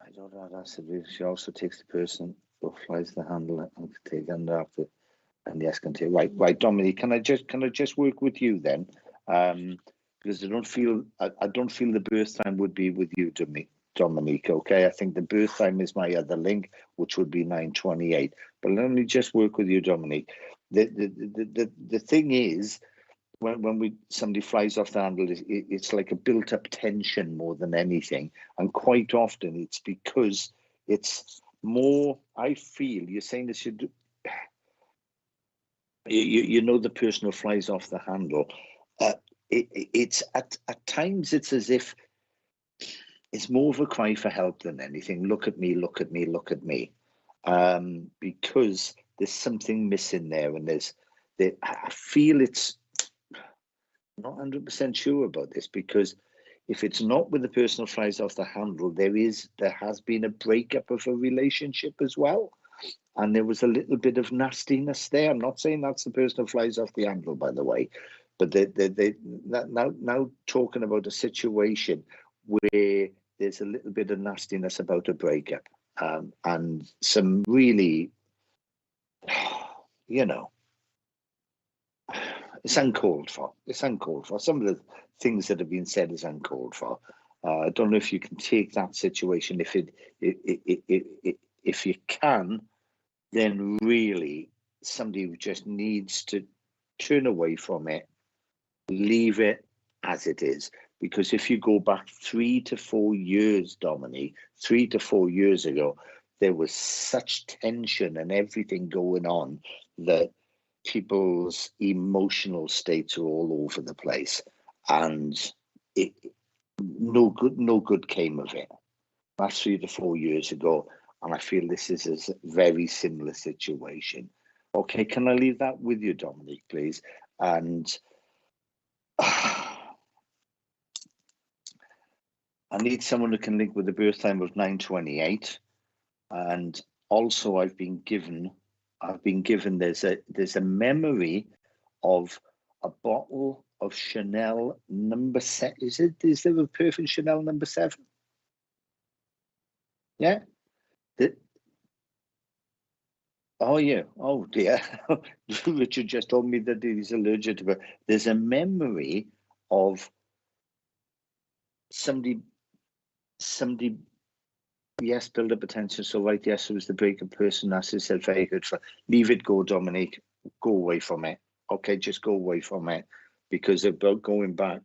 I don't know, that's it. She also takes the person who flies the handle and can take under after, and yes, can take. Right, Dominique, can I just work with you then? Because I don't feel the birth time would be with you, Dominique. Okay, I think the birth time is my other link, which would be 9:28. But let me just work with you, Dominique. The thing is, when somebody flies off the handle, it's like a built-up tension more than anything, and quite often it's because it's more. I feel you're saying this should. You know, the person who flies off the handle. It's at times it's as if it's more of a cry for help than anything. Look at me, because there's something missing there, and I feel it's not 100% sure about this, because if it's not with the person who flies off the handle, there has been a breakup of a relationship as well. And there was a little bit of nastiness there. I'm not saying that's the person who flies off the handle, by the way, but they now talking about a situation where there's a little bit of nastiness about a breakup, and some really, you know, it's uncalled for. Some of the things that have been said is uncalled for. I don't know if you can take that situation. If you can, then really somebody just needs to turn away from it, leave it as it is. Because if you go back 3 to 4 years, Dominique, 3 to 4 years ago, there was such tension and everything going on that people's emotional states are all over the place, and no good came of it. That's 3 to 4 years ago, and I feel this is a very similar situation. Okay, can I leave that with you, Dominique, please? And I need someone who can link with the birth time of 9:28, and also I've been given there's a memory of a bottle of Chanel number 7. Is there a perfect Chanel number 7? Yeah. Oh yeah. Oh dear. Richard just told me that he's allergic to it. There's a memory of somebody. Yes, build up attention. So right, yes, it was the breakup person. As I said, very good. Leave it go, Dominique. Go away from it. Okay, just go away from it. because about going back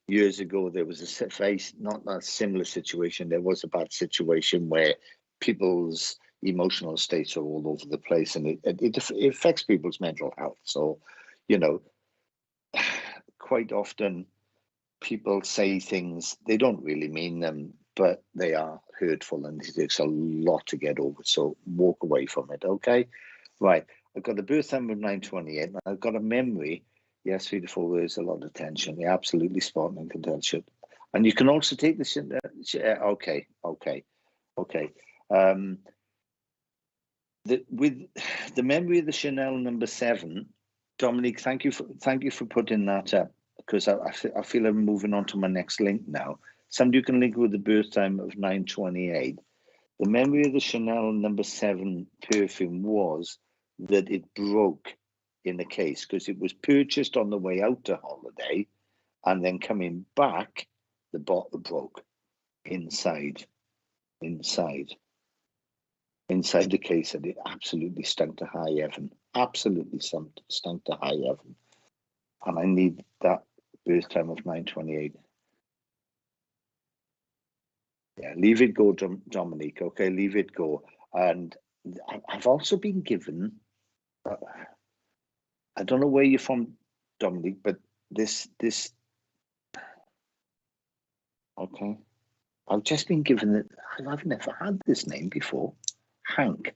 years ago, there was a face, not a similar situation. There was a bad situation where people's emotional states are all over the place, and it affects people's mental health. So, you know, quite often people say things, they don't really mean them, but they are hurtful, and it takes a lot to get over. So walk away from it, okay? Right. I've got a birth time of 9:28, and I've got a memory. Yes, 3 to 4 words, a lot of tension. You're absolutely spot on contention. And you can also take this. Okay. With the memory of the Chanel number 7, Dominique, thank you for putting that up, because I feel I'm moving on to my next link now. Somebody who can link with the birth time of 9:28. The memory of the Chanel number 7 perfume was that it broke in the case, because it was purchased on the way out to holiday, and then coming back, the bottle broke inside the case, and it absolutely stunk to high heaven. Absolutely stunk to high heaven. And I need that birth time of 9:28. Yeah, leave it go, Dominique. Okay, leave it go. And I've also been given, I don't know where you're from, Dominique, but this, okay. I've just been given it. I've never had this name before. Hank.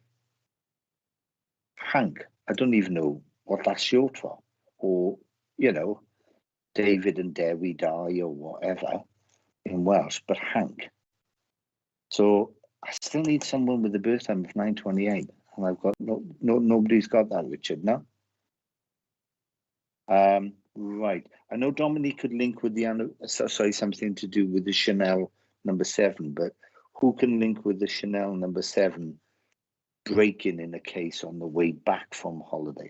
I don't even know what that's short for. Or, you know, David and Dewi die or whatever in Welsh, but Hank. So I still need someone with the birth time of 9:28, and I've got nobody's got that, Richard. No. Right. I know Dominique could link with the something to do with the Chanel number 7, but who can link with the Chanel number 7 breaking in a case on the way back from holiday?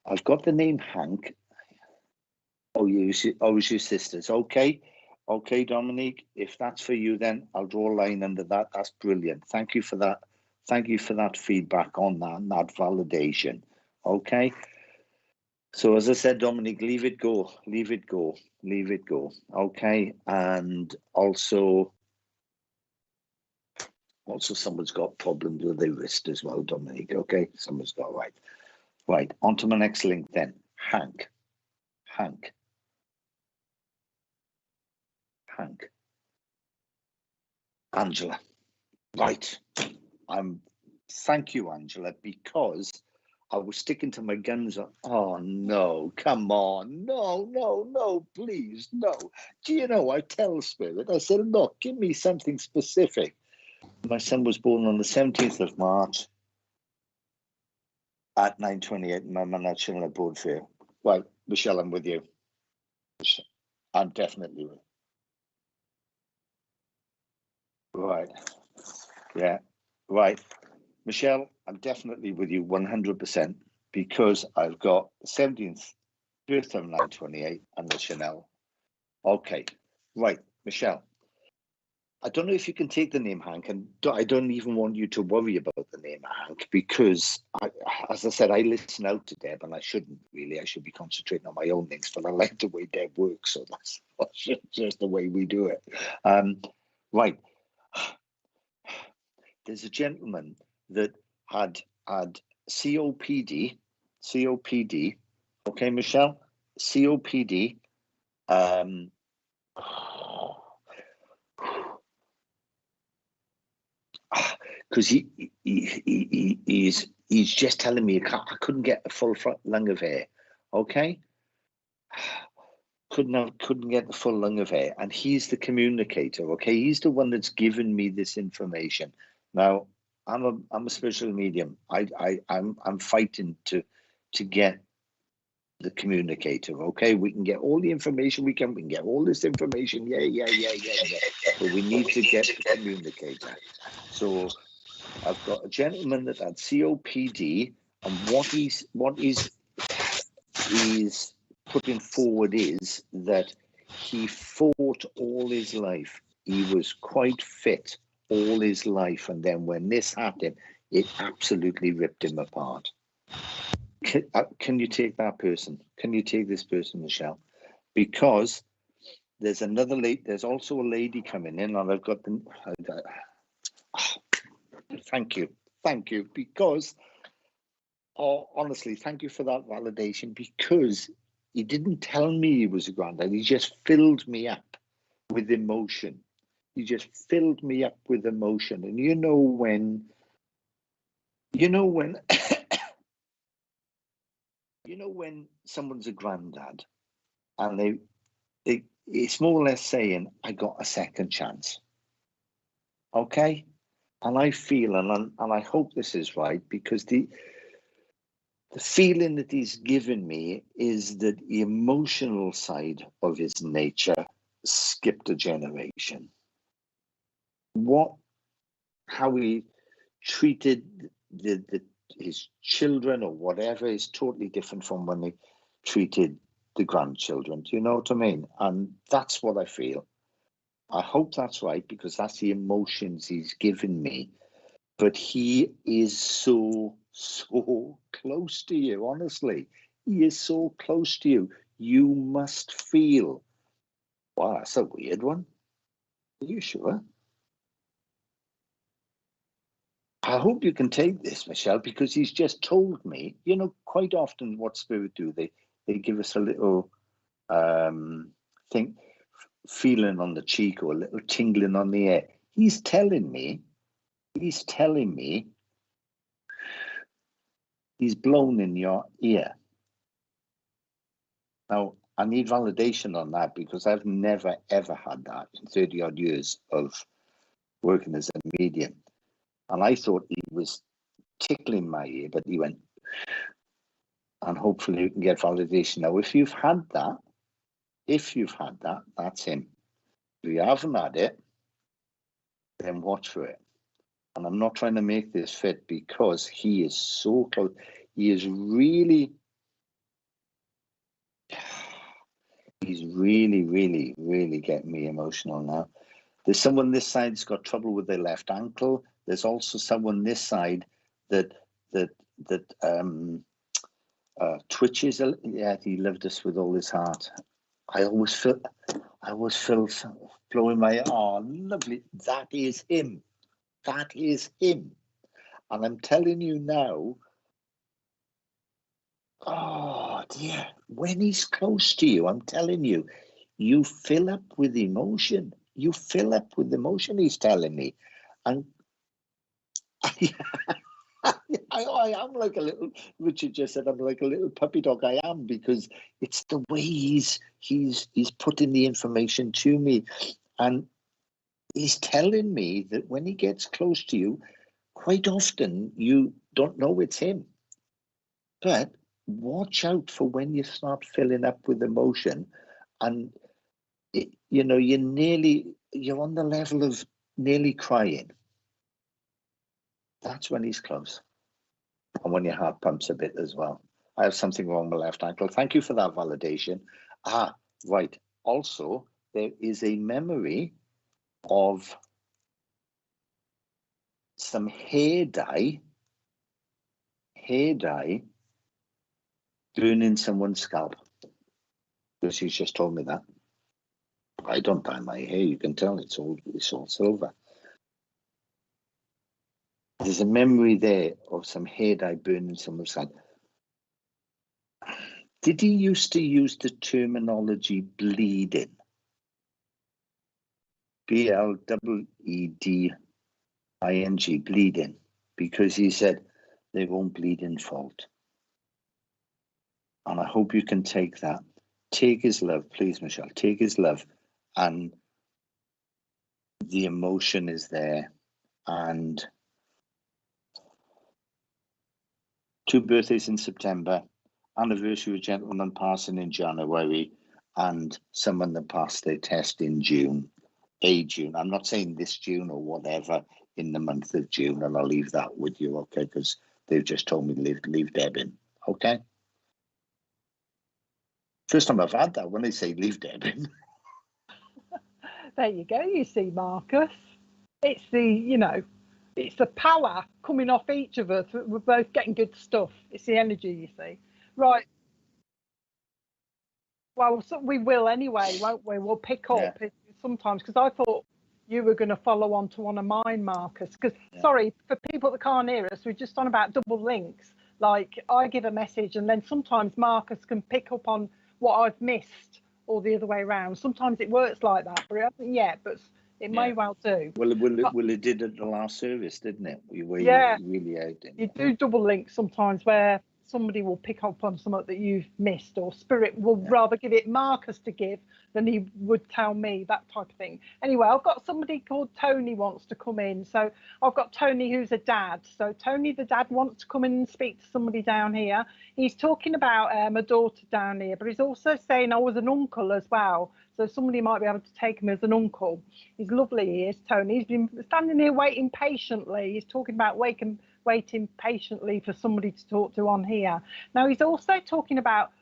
I've got the name Hank. Oh, it's your sisters. Okay, Dominique. If that's for you, then I'll draw a line under that. That's brilliant. Thank you for that. Thank you for that feedback on that and that validation. Okay. So as I said, Dominique, leave it go. Okay. And also someone's got problems with their wrist as well, Dominique. Okay. Someone's got right. On to my next link then. Hank. Angela. Right. Thank you, Angela, because I was sticking to my guns. Oh no, come on. No, please, no. Do you know, I tell Spirit, I said, look, give me something specific. My son was born on the 17th of March at 9:28, and my mum had children aboard for you. Well, Michelle, I'm with you. I'm definitely with you. Right. Yeah. Right. Michelle, I'm definitely with you 100%, because I've got the 17th birthday of 9:28 and the Chanel. Okay. Right. Michelle, I don't know if you can take the name Hank, and I don't even want you to worry about the name Hank, because, as I said, I listen out to Deb, and I shouldn't really. I should be concentrating on my own things, but I like the way Deb works, so that's just the way we do it. Right. There's a gentleman that had COPD. Okay, Michelle? COPD. Because he's just telling me I couldn't get a full lung of air. Okay, couldn't get the full lung of air, and he's the communicator. Okay, he's the one that's given me this information. Now I'm a spiritual medium. I'm fighting to get the communicator. Okay, we can get all the information we can get all this information. Yeah. But we need to get the communicator. So I've got a gentleman that had COPD, and what he's putting forward is that he fought all his life. He was quite fit all his life, and then when this happened, it absolutely ripped him apart. Can you take that person? Can you take this person, Michelle? Because there's another lady. There's also a lady coming in, and I've got the. Thank you. Because, honestly, thank you for that validation. Because he didn't tell me he was a granddad. He just filled me up with emotion. He just filled me up with emotion. And you know when someone's a granddad, and it's more or less saying, I got a second chance. Okay? And I feel, and I hope this is right, because the feeling that he's given me is that the emotional side of his nature skipped a generation. How he treated his children or whatever is totally different from when he treated the grandchildren. Do you know what I mean? And that's what I feel. I hope that's right, because that's the emotions he's given me. But he is so close to you, honestly. He is so close to you. You must feel, wow, that's a weird one. Are you sure? I hope you can take this, Michelle, because he's just told me, quite often what spirit do, they give us a little thing, feeling on the cheek or a little tingling on the ear. He's telling me he's blown in your ear. Now, I need validation on that, because I've never, ever had that in 30 odd years of working as a medium. And I thought he was tickling my ear, but he went, and hopefully you can get validation. Now, if you've had that, that's him. If you haven't had it, then watch for it. And I'm not trying to make this fit, because he is so close. He is really, he's really, really, really getting me emotional now. There's someone this side's got trouble with their left ankle. There's also someone this side that twitches. Yeah, he loved us with all his heart. I always feel blowing my lovely. That is him. That is him. And I'm telling you now, oh dear, when he's close to you, I'm telling you, you fill up with emotion. You fill up with emotion, he's telling me. And I am like a little, Richard just said, I'm like a little puppy dog. I am, because it's the way he's putting the information to me. And he's telling me that when he gets close to you, quite often you don't know it's him. But watch out for when you start filling up with emotion, and you're on the level of nearly crying. That's when he's close. And when your heart pumps a bit as well. I have something wrong with my left ankle. Thank you for that validation. Right. Also, there is a memory of some hair dye burning someone's scalp. Because she's just told me that. I don't dye my hair. You can tell it's all silver. There's a memory there of some hair dye burning someone's scalp. Did he used to use the terminology bleeding? BLEEDING, bleeding, because he said they won't bleed in fault. And I hope you can take that. Take his love, please, Michelle. Take his love, and the emotion is there. And 2 birthdays in September, anniversary of a gentleman passing in January, and someone that passed their test in June. June. I'm not saying this June or whatever, in the month of June, and I'll leave that with you, okay? Because they've just told me to leave Deb in, okay? First time I've had that when they say leave Deb in. There you go. You see, Marcus. It's the It's the power coming off each of us. We're both getting good stuff. It's the energy, you see. Right. Well, so we will anyway, won't we? We'll pick up sometimes, because I thought you were going to follow on to one of mine, Marcus. Because, sorry, for people that can't hear us, we're just on about double links. Like, I give a message and then sometimes Marcus can pick up on what I've missed, or the other way around. Sometimes it works like that, but it hasn't yet, but it may well do. Well, it did at the last service, didn't it? Where Yeah, you really out in. you do double links sometimes where somebody will pick up on something that you've missed, or Spirit will rather give it Marcus to give than he would tell me, that type of thing. Anyway, I've got somebody called Tony wants to come in. So I've got Tony, who's a dad. So Tony, the dad, wants to come in and speak to somebody down here. He's talking about a daughter down here, but he's also saying I was an uncle as well. So somebody might be able to take him as an uncle. He's lovely, he is, Tony. He's been standing here waiting patiently. He's talking about waiting patiently for somebody to talk to on here. Now, he's also talking about,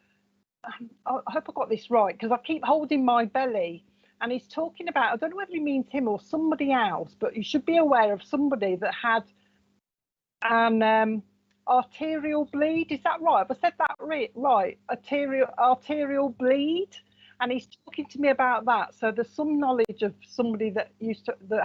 I hope I got this right, because I keep holding my belly, and he's talking about, I don't know whether he means him or somebody else, but you should be aware of somebody that had an arterial bleed. Is that right? Have I said that right? Arterial bleed. And he's talking to me about that. So there's some knowledge of somebody that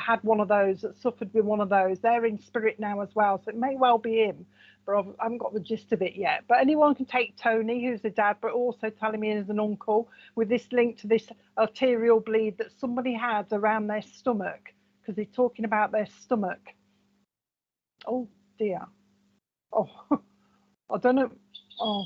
had one of those, that suffered with one of those. They're in spirit now as well, so it may well be him, but I haven't got the gist of it yet. But anyone can take Tony, who's the dad, but also telling me as an uncle, with this link to this arterial bleed that somebody had around their stomach, because he's talking about their stomach. Oh dear. Oh, I don't know. Oh,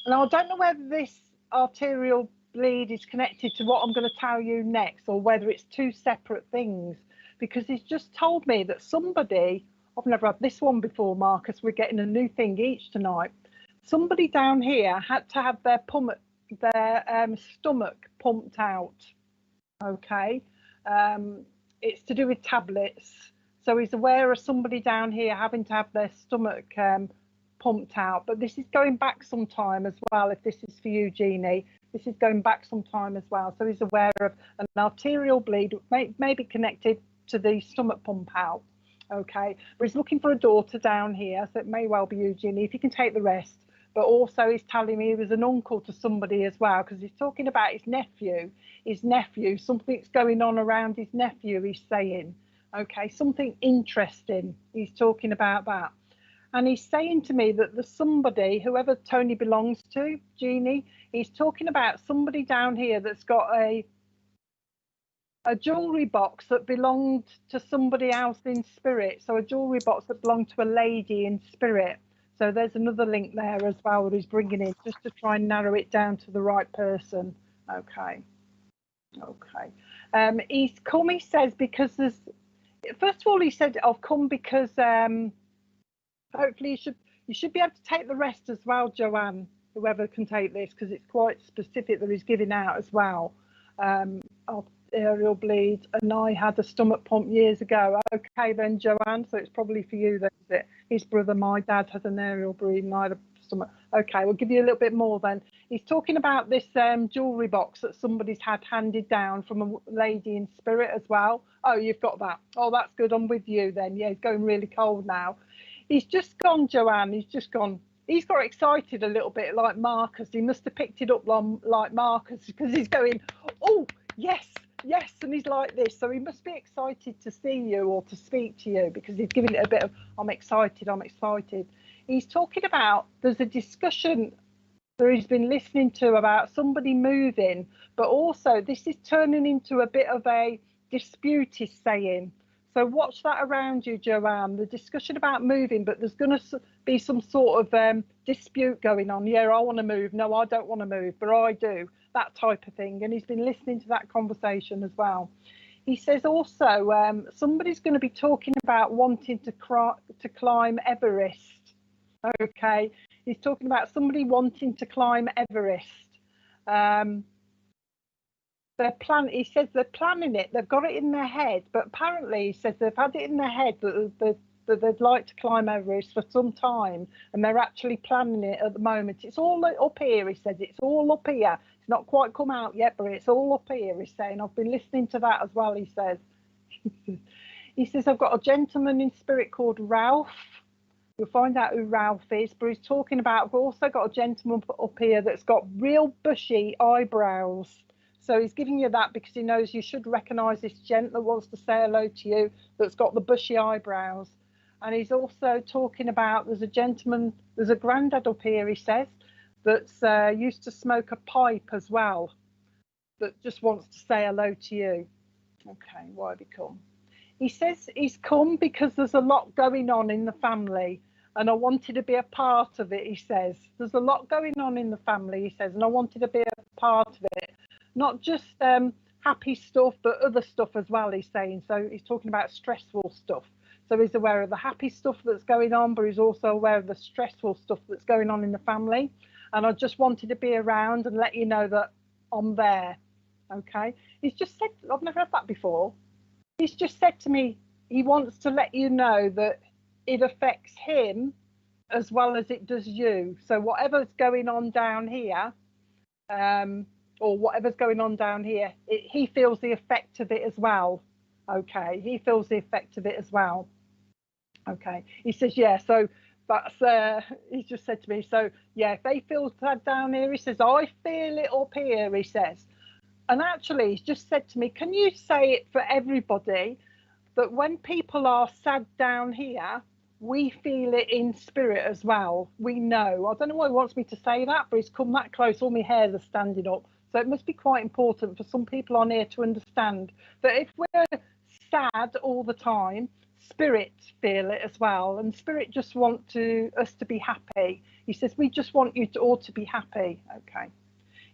now I don't know whether this arterial bleed is connected to what I'm going to tell you next, or whether it's two separate things, because he's just told me that somebody, I've never had this one before, Marcus, we're getting a new thing each tonight. Somebody down here had to have their stomach pumped out. Okay, it's to do with tablets, so he's aware of somebody down here having to have their stomach pumped out. But this is going back some time as well. If this is for you, Jeannie, this is going back some time as well. So he's aware of an arterial bleed, may be connected to the stomach pump out. Okay, but he's looking for a daughter down here, so it may well be you, Jeannie, if you can take the rest. But also he's telling me he was an uncle to somebody as well, because he's talking about his nephew. Something's going on around his nephew, he's saying. Okay, something interesting. He's talking about that. And he's saying to me that there's somebody, whoever Tony belongs to, Jeannie, he's talking about somebody down here that's got a jewellery box that belonged to somebody else in spirit. So a jewellery box that belonged to a lady in spirit. So there's another link there as well that he's bringing in, just to try and narrow it down to the right person. Okay. He's come, he says, because there's, first of all, he said, I've come because hopefully you should be able to take the rest as well, Joanne, whoever can take this, because it's quite specific that he's giving out as well. Arterial bleed, and I had a stomach pump years ago. Okay then, Joanne, so it's probably for you then, is it? His brother, my dad, had an aerial bleed and I had a stomach. Okay, we'll give you a little bit more then. He's talking about this jewellery box that somebody's had handed down from a lady in spirit as well. Oh, you've got that. Oh, that's good. I'm with you then. Yeah, it's going really cold now. He's just gone, Joanne. He's just gone. He's got excited a little bit like Marcus. He must have picked it up like Marcus, because he's going, oh, yes, and he's like this. So he must be excited to see you or to speak to you, because he's giving it a bit of, I'm excited. He's talking about, there's a discussion that he's been listening to about somebody moving, but also this is turning into a bit of a dispute, he's saying. So watch that around you, Joanne. The discussion about moving, but there's going to be some sort of dispute going on. Yeah, I want to move. No, I don't want to move, but I do. That type of thing. And he's been listening to that conversation as well. He says also somebody's going to be talking about wanting to climb Everest. Okay. He's talking about somebody wanting to climb Everest. He says they're planning it. They've got it in their head, but apparently he says they've had it in their head that they'd like to climb Everest for some time, and they're actually planning it at the moment. It's all up here, he says. It's all up here. It's not quite come out yet, but it's all up here, he's saying. I've been listening to that as well, he says. He says, I've got a gentleman in spirit called Ralph. You'll find out who Ralph is, but he's talking about, I've also got a gentleman up here that's got real bushy eyebrows. So he's giving you that because he knows you should recognise this gent that wants to say hello to you, that's got the bushy eyebrows. And he's also talking about, there's a gentleman, there's a granddad up here, he says, that's used to smoke a pipe as well, that just wants to say hello to you. Okay, why have he come? He says he's come because there's a lot going on in the family, and I wanted to be a part of it, he says. There's a lot going on in the family, he says, and I wanted to be a part of it. Not just happy stuff, but other stuff as well, he's saying. So he's talking about stressful stuff. So he's aware of the happy stuff that's going on, but he's also aware of the stressful stuff that's going on in the family. And I just wanted to be around and let you know that I'm there. Okay. He's just said, I've never had that before. He's just said to me, he wants to let you know that it affects him as well as it does you. So whatever's going on down here, or whatever's going on down here, he feels the effect of it as well. Okay. He feels the effect of it as well. Okay. He says, yeah, so that's, he's just said to me, so yeah, if they feel sad down here, he says, I feel it up here, he says. And actually, he's just said to me, can you say it for everybody that when people are sad down here, we feel it in spirit as well. We know. I don't know why he wants me to say that, but he's come that close. All my hairs are standing up. So it must be quite important for some people on here to understand that if we're sad all the time, spirits feel it as well. And spirit just want us to be happy. He says, we just want you all to be happy. Okay.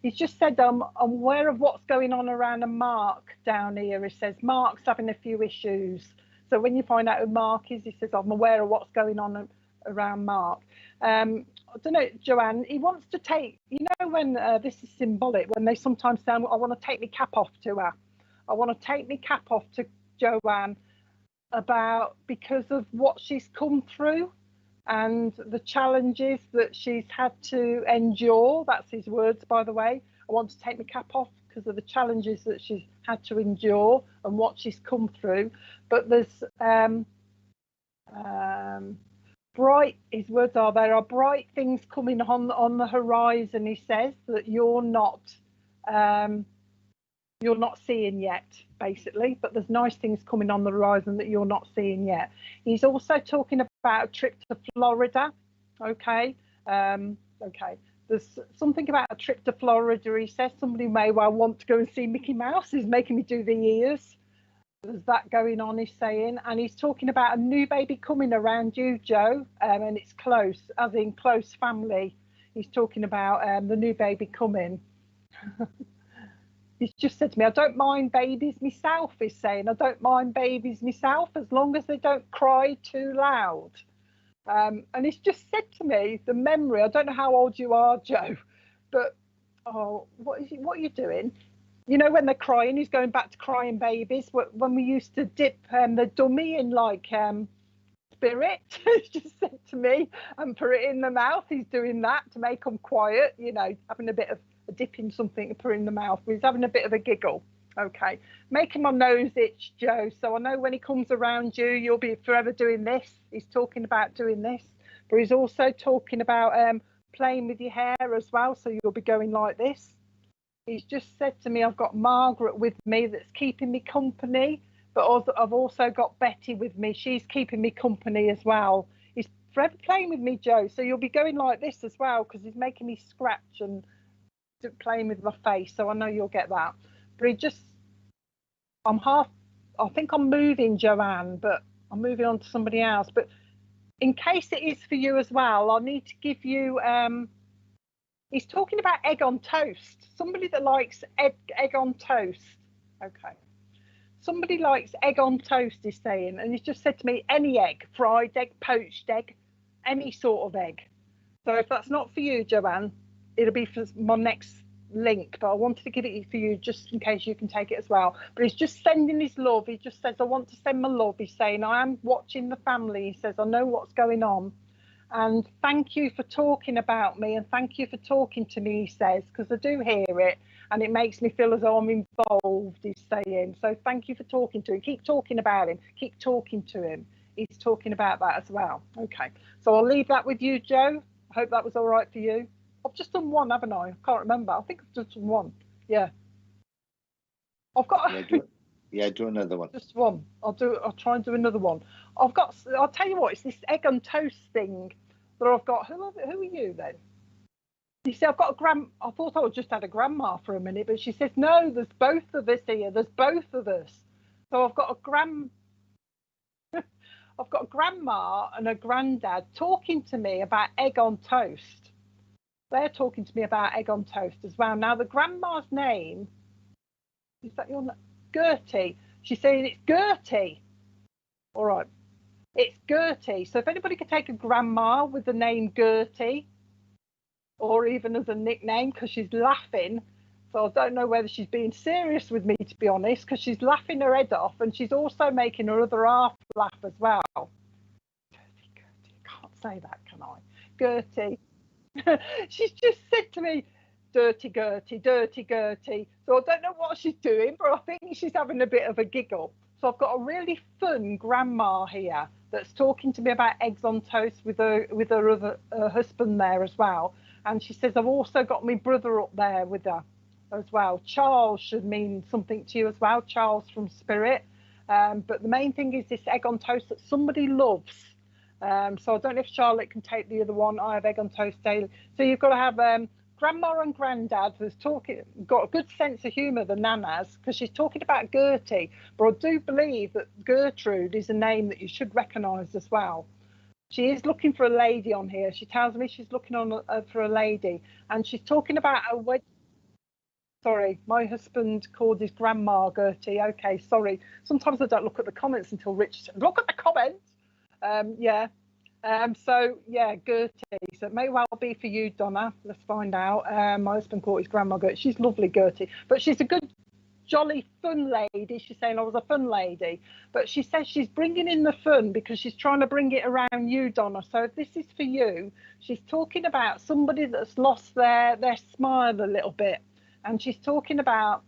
He's just said, I'm aware of what's going on around a Mark down here. He says, Mark's having a few issues. So when you find out who Mark is, he says, I'm aware of what's going on around Mark. I don't know, Joanne, he wants to take, you know, when this is symbolic, when they sometimes say, I want to take my cap off to her. I want to take my cap off to Joanne because of what she's come through and the challenges that she's had to endure. That's his words, by the way. I want to take my cap off because of the challenges that she's had to endure and what she's come through. But there's bright, his words are, there are bright things coming on the horizon, he says, that you're not seeing yet, basically, but there's nice things coming on the horizon that you're not seeing yet. He's also talking about a trip to Florida. Okay. There's something about a trip to Florida. He says somebody may well want to go and see Mickey Mouse. He's making me do the ears. There's that going on, he's saying. And he's talking about a new baby coming around you, Joe, and it's close, as in close family. He's talking about the new baby coming. He's just said to me, I don't mind babies myself, he's saying. I don't mind babies myself as long as they don't cry too loud. And he's just said to me, the memory, I don't know how old you are, Joe, but, what are you doing? You know, when they're crying, he's going back to crying babies. When we used to dip the dummy in, like, spirit, he's just said to me, and put it in the mouth. He's doing that to make them quiet, you know, having a bit of a dip in something and put it in the mouth. He's having a bit of a giggle. Okay. Making my nose itch, Joe. So I know when he comes around you, you'll be forever doing this. He's talking about doing this. But he's also talking about playing with your hair as well. So you'll be going like this. He's just said to me, I've got Margaret with me that's keeping me company. But also, I've also got Betty with me. She's keeping me company as well. He's forever playing with me, Joe. So you'll be going like this as well because he's making me scratch and playing with my face. So I know you'll get that. But I think I'm moving, Joanne, but I'm moving on to somebody else. But in case it is for you as well, I need to give you, he's talking about egg on toast. Somebody that likes egg on toast. Okay. Somebody likes egg on toast, he's saying. And he's just said to me, any egg, fried egg, poached egg, any sort of egg. So if that's not for you, Joanne, it'll be for my next link, but I wanted to give it for you just in case you can take it as well. But he's just sending his love. He just says, I want to send my love. He's saying, I am watching the family. He says, I know what's going on. And thank you for talking about me and thank you for talking to me, he says, because I do hear it. and it makes me feel as though I'm involved, he's saying. So thank you for talking to him. Keep talking about him. Keep talking to him. He's talking about that as well. Okay, so I'll leave that with you, Joe. I hope that was all right for you. I've just done one, haven't I? I can't remember. I think I've just done one. Yeah. I've got... do another one. Just one. I'll try and do another one. I'll tell you what, it's this egg on toast thing that I've got. Who are you then? You see, I've got I thought I just had a grandma for a minute, but she says, no, there's both of us here. There's both of us. So I've got a grandma and a granddad talking to me about egg on toast. They're talking to me about egg on toast as well. Now, the grandma's name, is that your name? Gertie. She's saying it's Gertie. All right. It's Gertie. So if anybody could take a grandma with the name Gertie, or even as a nickname, because she's laughing. So I don't know whether she's being serious with me, to be honest, because she's laughing her head off, and she's also making her other half laugh as well. Gertie, I can't say that, can I? Gertie. She's just said to me, dirty Gertie, dirty Gertie. So I don't know what she's doing, but I think she's having a bit of a giggle. So I've got a really fun grandma here that's talking to me about eggs on toast with her husband there as well. And she says, I've also got my brother up there with her as well. Charles should mean something to you as well, Charles from Spirit. But the main thing is this egg on toast that somebody loves. So I don't know if Charlotte can take the other one. I have egg on toast daily. So you've got to have grandma and granddad who's got a good sense of humour, the nanas, because she's talking about Gertie. But I do believe that Gertrude is a name that you should recognise as well. She is looking for a lady on here. She tells me she's looking for a lady, and she's talking about a wedding. Sorry, my husband called his grandma Gertie. Okay, sorry. Sometimes I don't look at the comments until Rich said, look at the comments. So yeah, Gertie. So it may well be for you, Donna. Let's find out. My husband called his grandma Gertie. She's lovely, Gertie, but she's a good, jolly, fun lady. She's saying I was a fun lady, but she says she's bringing in the fun because she's trying to bring it around you, Donna. So if this is for you, she's talking about somebody that's lost their smile a little bit, and she's talking about.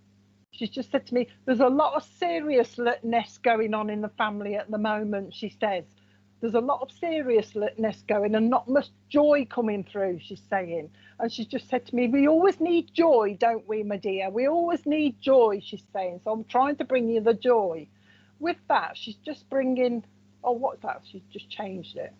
She's just said to me, there's a lot of seriousness going on in the family at the moment, she says. There's a lot of seriousness going and not much joy coming through, she's saying. And she's just said to me, we always need joy, don't we, my dear? We always need joy, she's saying. So I'm trying to bring you the joy. With that, she's just bringing, oh, what's that? She's just changed it.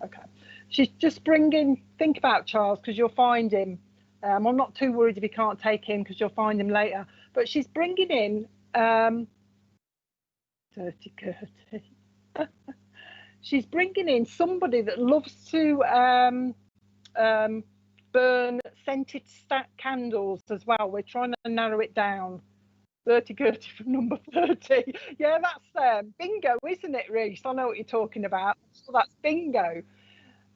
Okay. She's just bringing, think about Charles, because you'll find him. I'm not too worried if you can't take him because you'll find him later. But she's bringing in Dirty Gertie. She's bringing in somebody that loves to burn scented candles as well. We're trying to narrow it down. Dirty Gertie from number 30. Yeah, that's bingo, isn't it, Reese? I know what you're talking about. So that's bingo.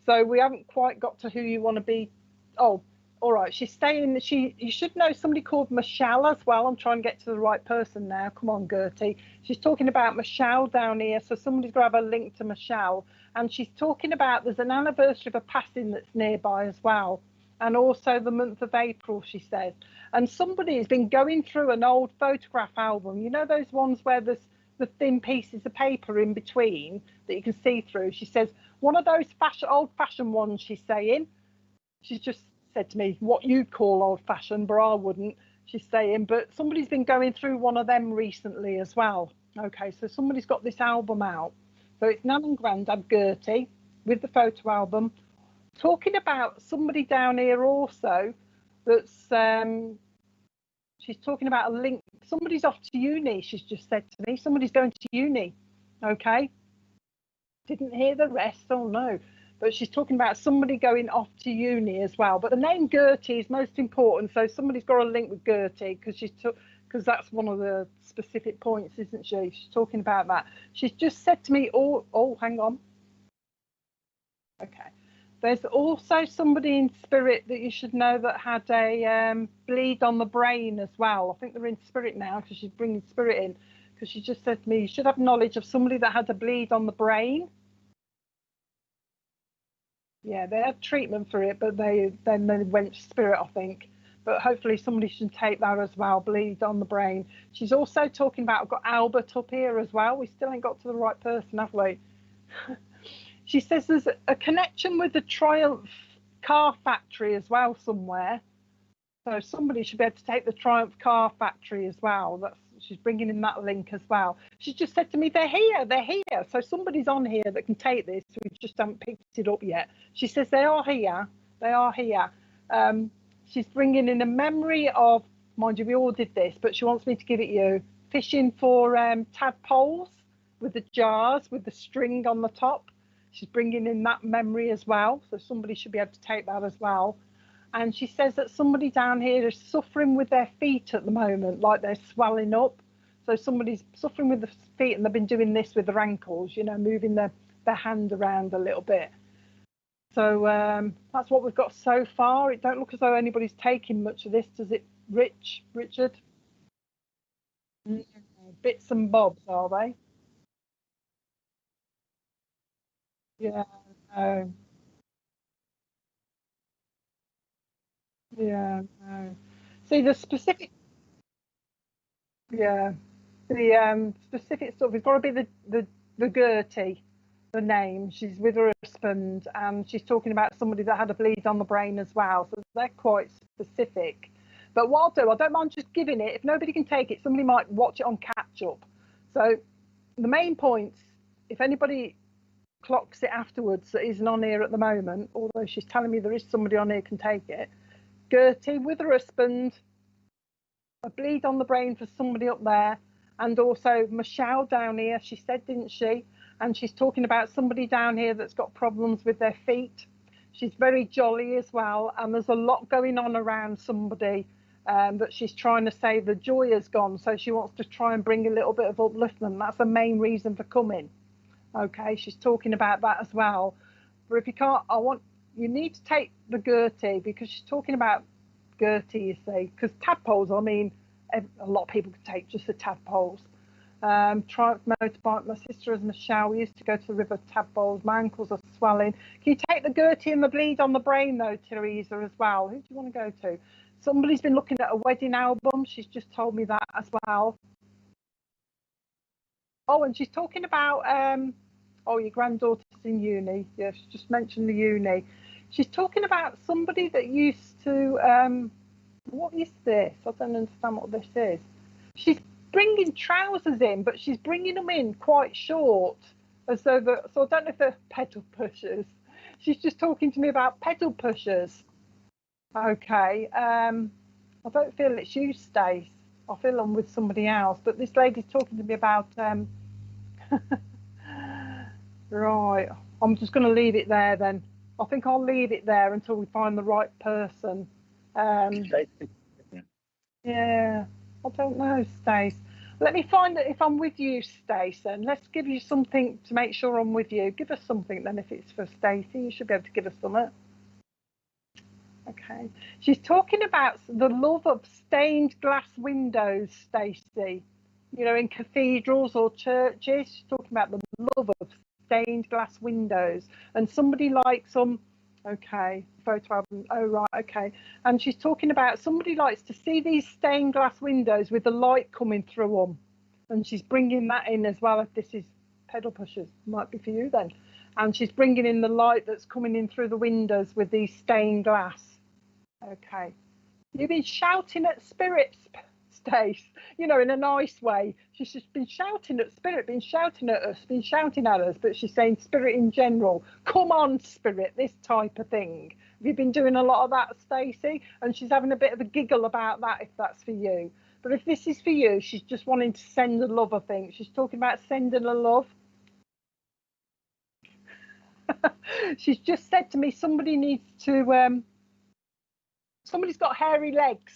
So we haven't quite got to who you want to be. Oh, all right. She's saying you should know somebody called Michelle as well. I'm trying to get to the right person now. Come on, Gertie. She's talking about Michelle down here. So somebody's got to have a link to Michelle. And she's talking about there's an anniversary of a passing that's nearby as well. And also the month of April, she says. And somebody has been going through an old photograph album. You know those ones where there's the thin pieces of paper in between that you can see through. She says, one of those old-fashioned ones, she's saying. She's just said to me, what you'd call old-fashioned, but I wouldn't, she's saying. But somebody's been going through one of them recently as well. Okay, so somebody's got this album out. So it's Nan and Grandad Gertie with the photo album. Talking about somebody down here also that's, she's talking about a link. Somebody's off to uni, she's just said to me. Somebody's going to uni, okay? Didn't hear the rest, oh no. But she's talking about somebody going off to uni as well. But the name Gertie is most important. So somebody's got a link with Gertie because that's one of the specific points, isn't she? She's talking about that. She's just said to me, oh, hang on. Okay. There's also somebody in Spirit that you should know that had a bleed on the brain as well. I think they're in Spirit now because she's bringing Spirit in. Because she just said to me, you should have knowledge of somebody that had a bleed on the brain. Yeah, they had treatment for it, but then they went to Spirit, I think. but hopefully somebody should take that as well. Bleed on the brain. She's also talking about, I've got Albert up here as well. We still ain't got to the right person, have we? She says there's a connection with the Triumph car factory as well somewhere. So somebody should be able to take the Triumph car factory as well. She's bringing in that link as well. She just said to me, they're here. So somebody's on here that can take this. We just haven't picked it up yet. She says they are here. She's bringing in a memory of, mind you, we all did this, but she wants me to give it you. Fishing for tadpoles with the jars, with the string on the top. She's bringing in that memory as well. So somebody should be able to take that as well. And she says that somebody down here is suffering with their feet at the moment, like they're swelling up. So somebody's suffering with the feet and they've been doing this with their ankles, you know, moving their hand around a little bit. So that's what we've got so far. It don't look as though anybody's taking much of this, does it, Richard? Bits and bobs, are they? Yeah. No. Yeah. No. See, the specific, yeah, the specific stuff. It's got to be the Gertie, the name. She's with her husband, and she's talking about somebody that had a bleed on the brain as well. So they're quite specific. But what I'll do, I don't mind just giving it. If nobody can take it, somebody might watch it on catch up. So the main points, if anybody clocks it afterwards that isn't on here at the moment, although she's telling me there is somebody on here can take it. Gertie with her husband, a bleed on the brain for somebody up there, and also Michelle down here, she said, didn't she? And she's talking about somebody down here that's got problems with their feet. She's very jolly as well, and there's a lot going on around somebody that she's trying to say the joy has gone, so she wants to try and bring a little bit of upliftment. That's the main reason for coming. Okay, she's talking about that as well. But if you can't, you need to take the Gertie, because she's talking about Gertie, you see, because tadpoles, I mean, a lot of people can take just the tadpoles. Triumph motorbike, my sister is Michelle, we used to go to the river tadpoles, my ankles are swelling. Can you take the Gertie and the bleed on the brain though, Teresa, as well? Who do you want to go to? Somebody's been looking at a wedding album, she's just told me that as well. Oh, and she's talking about, your granddaughter's in uni. Yeah, she just mentioned the uni. She's talking about somebody that used to, what is this? I don't understand what this is. She's bringing trousers in, but she's bringing them in quite short, as though so I don't know if they're pedal pushers. She's just talking to me about pedal pushers. Okay, I don't feel it's you, Stace. I feel I'm with somebody else, but this lady's talking to me about. Right, I'm just going to leave it there then. I think I'll leave it there until we find the right person. Yeah, I don't know, Stace. Let me find out if I'm with you, Stace, and let's give you something to make sure I'm with you. Give us something then if it's for Stacey. You should be able to give us something. Okay. She's talking about the love of stained glass windows, Stacey. You know, in cathedrals or churches. She's talking about the love of stained glass windows. And somebody likes some, okay, photo album. Oh, right, okay. And she's talking about somebody likes to see these stained glass windows with the light coming through them. And she's bringing that in as well. If this is pedal pushers, might be for you then. And she's bringing in the light that's coming in through the windows with these stained glass. Okay. You've been shouting at spirits, Stace, you know, in a nice way. She's just been shouting at spirit, been shouting at us, been shouting at us, but she's saying spirit in general. Come on, spirit, this type of thing. Have you been doing a lot of that, Stacey? And she's having a bit of a giggle about that, if that's for you. But if this is for you, she's just wanting to send a love, I think. She's talking about sending a love. She's just said to me, somebody needs to, somebody's got hairy legs.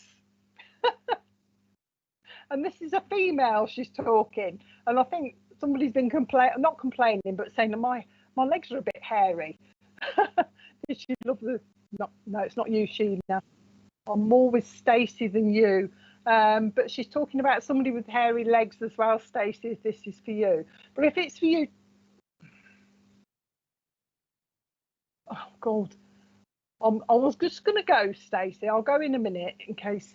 And this is a female she's talking. And I think somebody's been not complaining, but saying that my legs are a bit hairy. Did she love the, no, it's not you, Sheena. I'm more with Stacey than you. But she's talking about somebody with hairy legs as well, Stacey, if this is for you. But if it's for you, oh God, I was just going to go, Stacey. I'll go in a minute in case.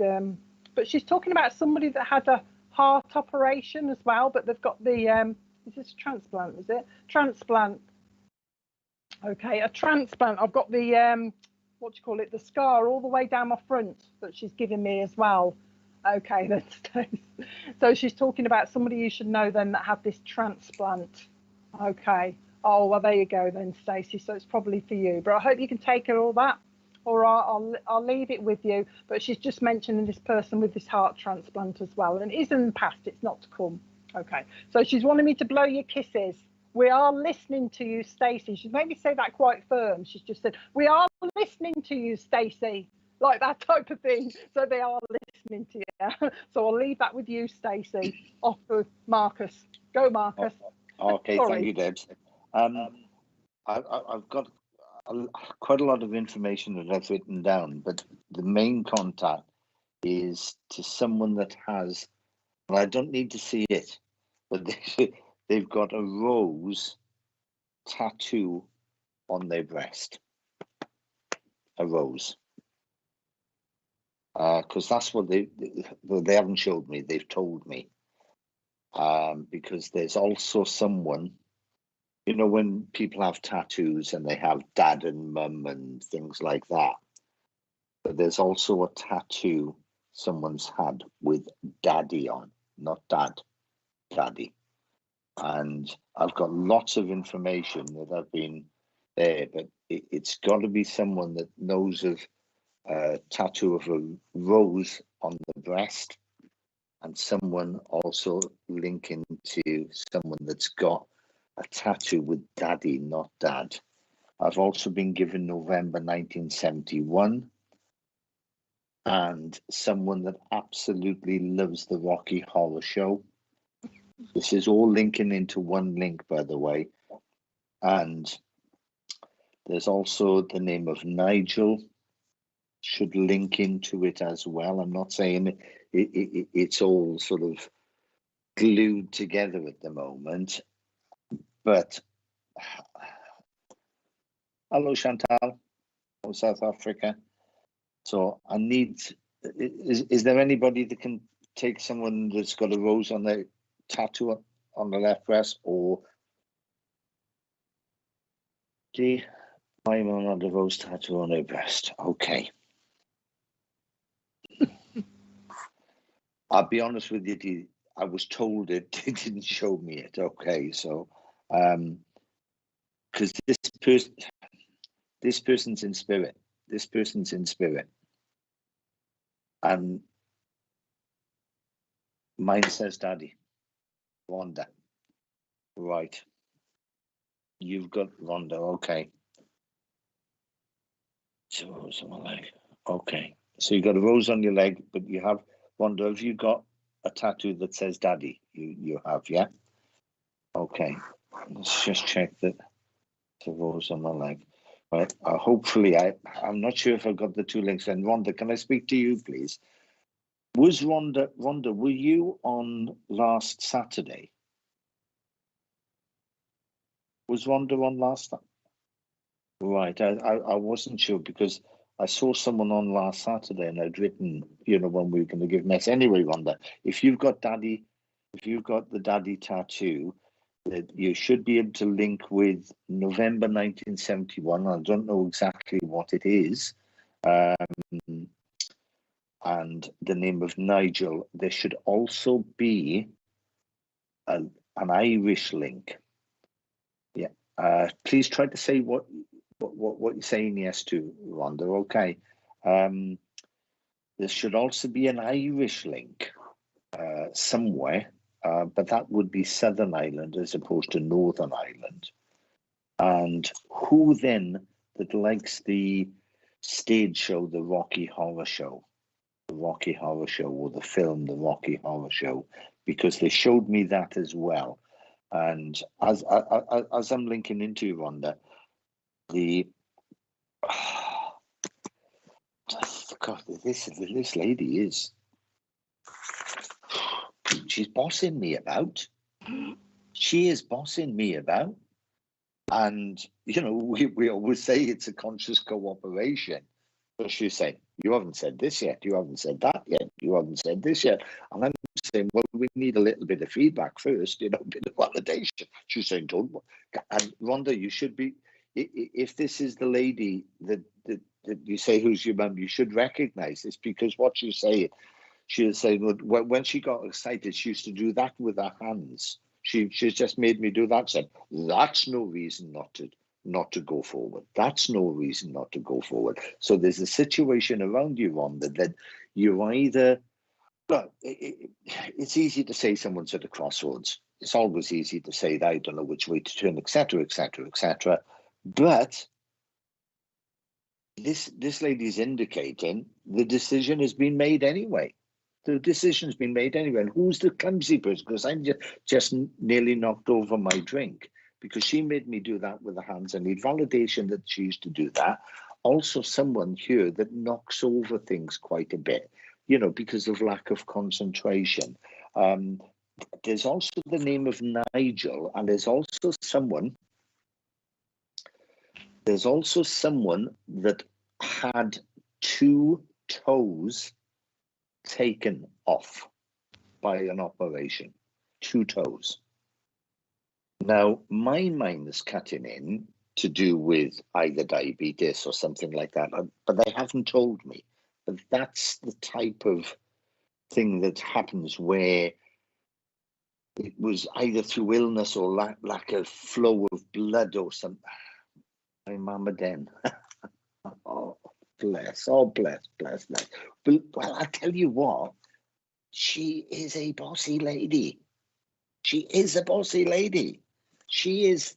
But she's talking about somebody that had a heart operation as well, but they've got the. Is this a transplant? Is it transplant? Okay, a transplant. I've got the what do you call it? The scar all the way down my front that she's given me as well. Okay, then Stacey. So she's talking about somebody you should know then that had this transplant. Okay. Oh, well, there you go then, Stacey. So it's probably for you. But I hope you can take her all that. All right, I'll leave it with you. But she's just mentioning this person with this heart transplant as well. And it is in the past, it's not to come. Okay. So she's wanting me to blow your kisses. We are listening to you, Stacey. She's made me say that quite firm. She's just said, we are listening to you, Stacey. Like that type of thing. So they are listening to you. So I'll leave that with you, Stacey. Off to Marcus. Go, Marcus. Okay, thank you, Debs. I've got quite a lot of information that I've written down, but the main contact is to someone that has, and I don't need to see it, but they've got a rose tattoo on their breast. A rose. Because that's what they haven't showed me, they've told me. Because there's also someone, you know, when people have tattoos and they have dad and mum and things like that, but there's also a tattoo someone's had with daddy on, not dad, daddy. And I've got lots of information that have been there, but it's got to be someone that knows of a tattoo of a rose on the breast, and someone also linking to someone that's got a tattoo with daddy, not dad. I've also been given November 1971, and someone that absolutely loves the Rocky Horror Show. This is all linking into one link, by the way. And there's also the name of Nigel, should link into it as well. I'm not saying it's all sort of glued together at the moment, but hello, Chantal, from South Africa. So I need, is there anybody that can take someone that's got a rose on their tattoo on the left breast, or my mum had a rose tattoo on her breast? Okay. I'll be honest with you, I was told it, they didn't show me it. Okay, so because this person's in spirit. This person's in spirit. And mine says daddy. Rhonda. Right. You've got Rhonda, okay. So rose on my leg. Okay. So you got a rose on your leg, but you have Rhonda, have you got a tattoo that says daddy? You have, yeah? Okay. Let's just check that the rose on my leg. Right. Hopefully, I'm not sure if I've got the two links. And Rhonda, can I speak to you, please? Was Rhonda, were you on last Saturday? Was Rhonda on last? Right. I wasn't sure because I saw someone on last Saturday and I'd written, you know, when we were going to give mess. Anyway, Rhonda, if you've got the daddy tattoo, that you should be able to link with November 1971. I don't know exactly what it is. And the name of Nigel. There should also be an Irish link. Yeah. Please try to say what you're saying yes to, Rhonda. Okay. There should also be an Irish link somewhere, but that would be Southern Ireland as opposed to Northern Ireland. And who then that likes the stage show, the Rocky Horror Show? The Rocky Horror Show, or the film The Rocky Horror Show, because they showed me that as well. And as I'm linking into Rhonda, God, this lady is, she's bossing me about. She is bossing me about. And, you know, we always say it's a conscious cooperation. But she's saying, you haven't said this yet. You haven't said that yet. You haven't said this yet. And I'm saying, well, we need a little bit of feedback first, you know, a bit of validation. She's saying, don't. And Rhonda, you should be, if this is the lady that you say who's your mum, you should recognize this, because what she's saying, she was saying, well, when she got excited, she used to do that with her hands. She's just made me do that. Said, that's no reason not to go forward. That's no reason not to go forward. So there's a situation around you, Rhonda, that you either, look, it's easy to say someone's at a crossroads. It's always easy to say that I don't know which way to turn, etc., etc., etc. But this lady's indicating the decision has been made anyway. The decision's been made anyway. And who's the clumsy person? Because I'm just nearly knocked over my drink, because she made me do that with the hands. I need validation that she used to do that. Also, someone here that knocks over things quite a bit, you know, because of lack of concentration. There's also the name of Nigel, and there's also someone that had 2 toes taken off by an operation. 2 toes. Now, my mind is cutting in to do with either diabetes or something like that, but they haven't told me. But that's the type of thing that happens where it was either through illness or lack of flow of blood or something. My mama then. Oh, bless. Oh, bless. But, well, I tell you what, she is a bossy lady. She is a bossy lady. She is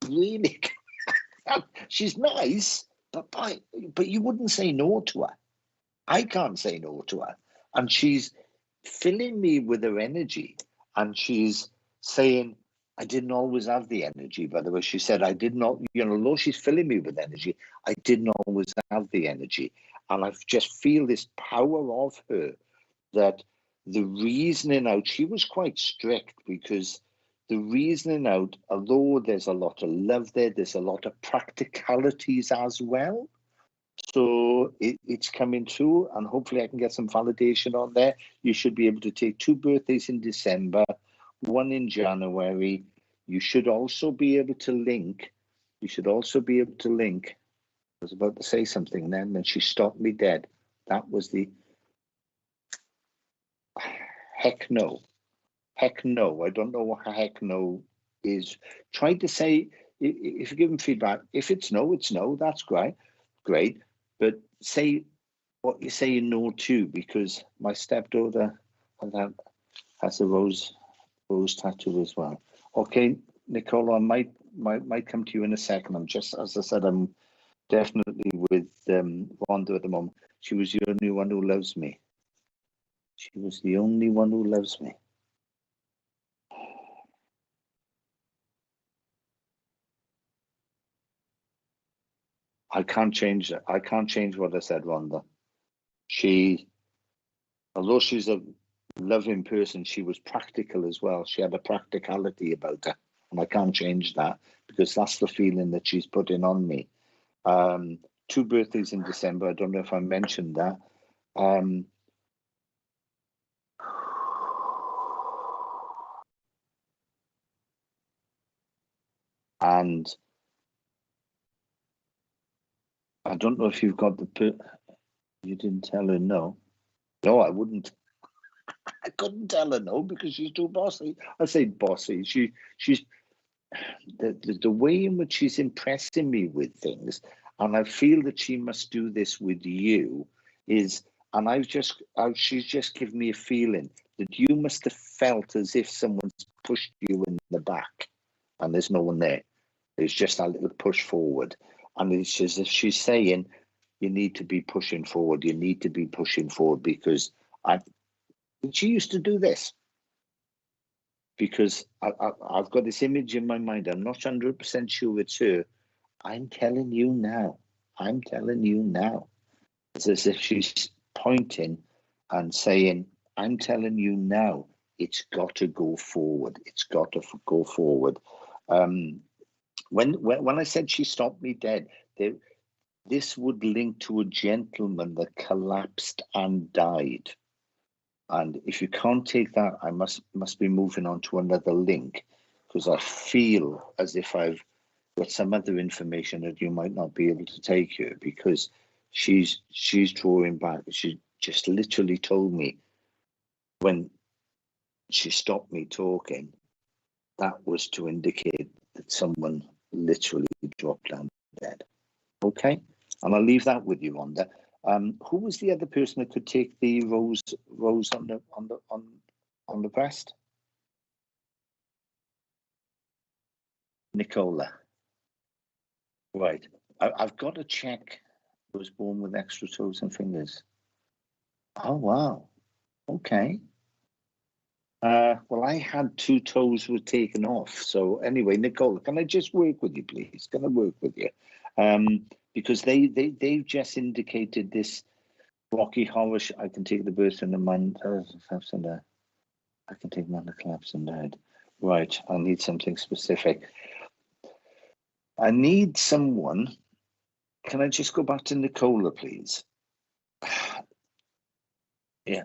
really, she's nice, but you wouldn't say no to her. I can't say no to her. And she's filling me with her energy. And she's saying, I didn't always have the energy, by the way. She said, I did not, you know, although she's filling me with energy, I didn't always have the energy. And I just feel this power of her, that the reasoning out, she was quite strict, because the reasoning out, although there's a lot of love there, there's a lot of practicalities as well. So it's coming through, and hopefully I can get some validation on there. You should be able to take 2 birthdays in December, 1 in January. You should also be able to link. I was about to say something then, and she stopped me dead. That was the heck no. Heck no. I don't know what heck no is. Try to say, if you're giving feedback, if it's no, it's no. That's great. Great. But say what you're saying no to, because my stepdaughter has a rose tattoo as well. Okay, Nicola, I might come to you in a second. I'm just, as I said, I'm definitely with Rhonda at the moment. She was the only one who loves me. She was the only one who loves me. I can't change it. I can't change what I said, Rhonda. Although she's a loving person, she was practical as well. She had a practicality about her, and I can't change that, because that's the feeling that she's putting on me. 2 birthdays in December. I don't know if I mentioned that. And I don't know if you've got you didn't tell her no. No, I wouldn't. I couldn't tell her no, because she's too bossy. I say bossy. She's the way in which she's impressing me with things, and I feel that she must do this with you, is, and she's just given me a feeling that you must have felt as if someone's pushed you in the back, and there's no one there. There's just a little push forward, and it's as if she's saying, you need to be pushing forward. You need to be pushing forward, because she used to do this. Because I've got this image in my mind. I'm not 100% sure it's her. I'm telling you now. It's as if she's pointing and saying, I'm telling you now, it's got to go forward. It's got to go forward. when I said she stopped me dead, this would link to a gentleman that collapsed and died. And if you can't take that, I must be moving on to another link, because I feel as if I've got some other information that you might not be able to take here, because she's drawing back. She just literally told me when she stopped me talking, that was to indicate that someone literally dropped down dead. Okay, and I'll leave that with you, Rhonda. Who was the other person that could take the rose on the breast? Nicola. Right. I've got to check. I was born with extra toes and fingers. Oh wow. Okay. Well, I had 2 toes were taken off. So anyway, Nicola, can I just work with you, please? Can I work with you? Because they've just indicated this Rocky Horror. I can take the birth in the man. I can take man the collapse and died. Right. I need something specific. I need someone. Can I just go back to Nicola, please? Yeah.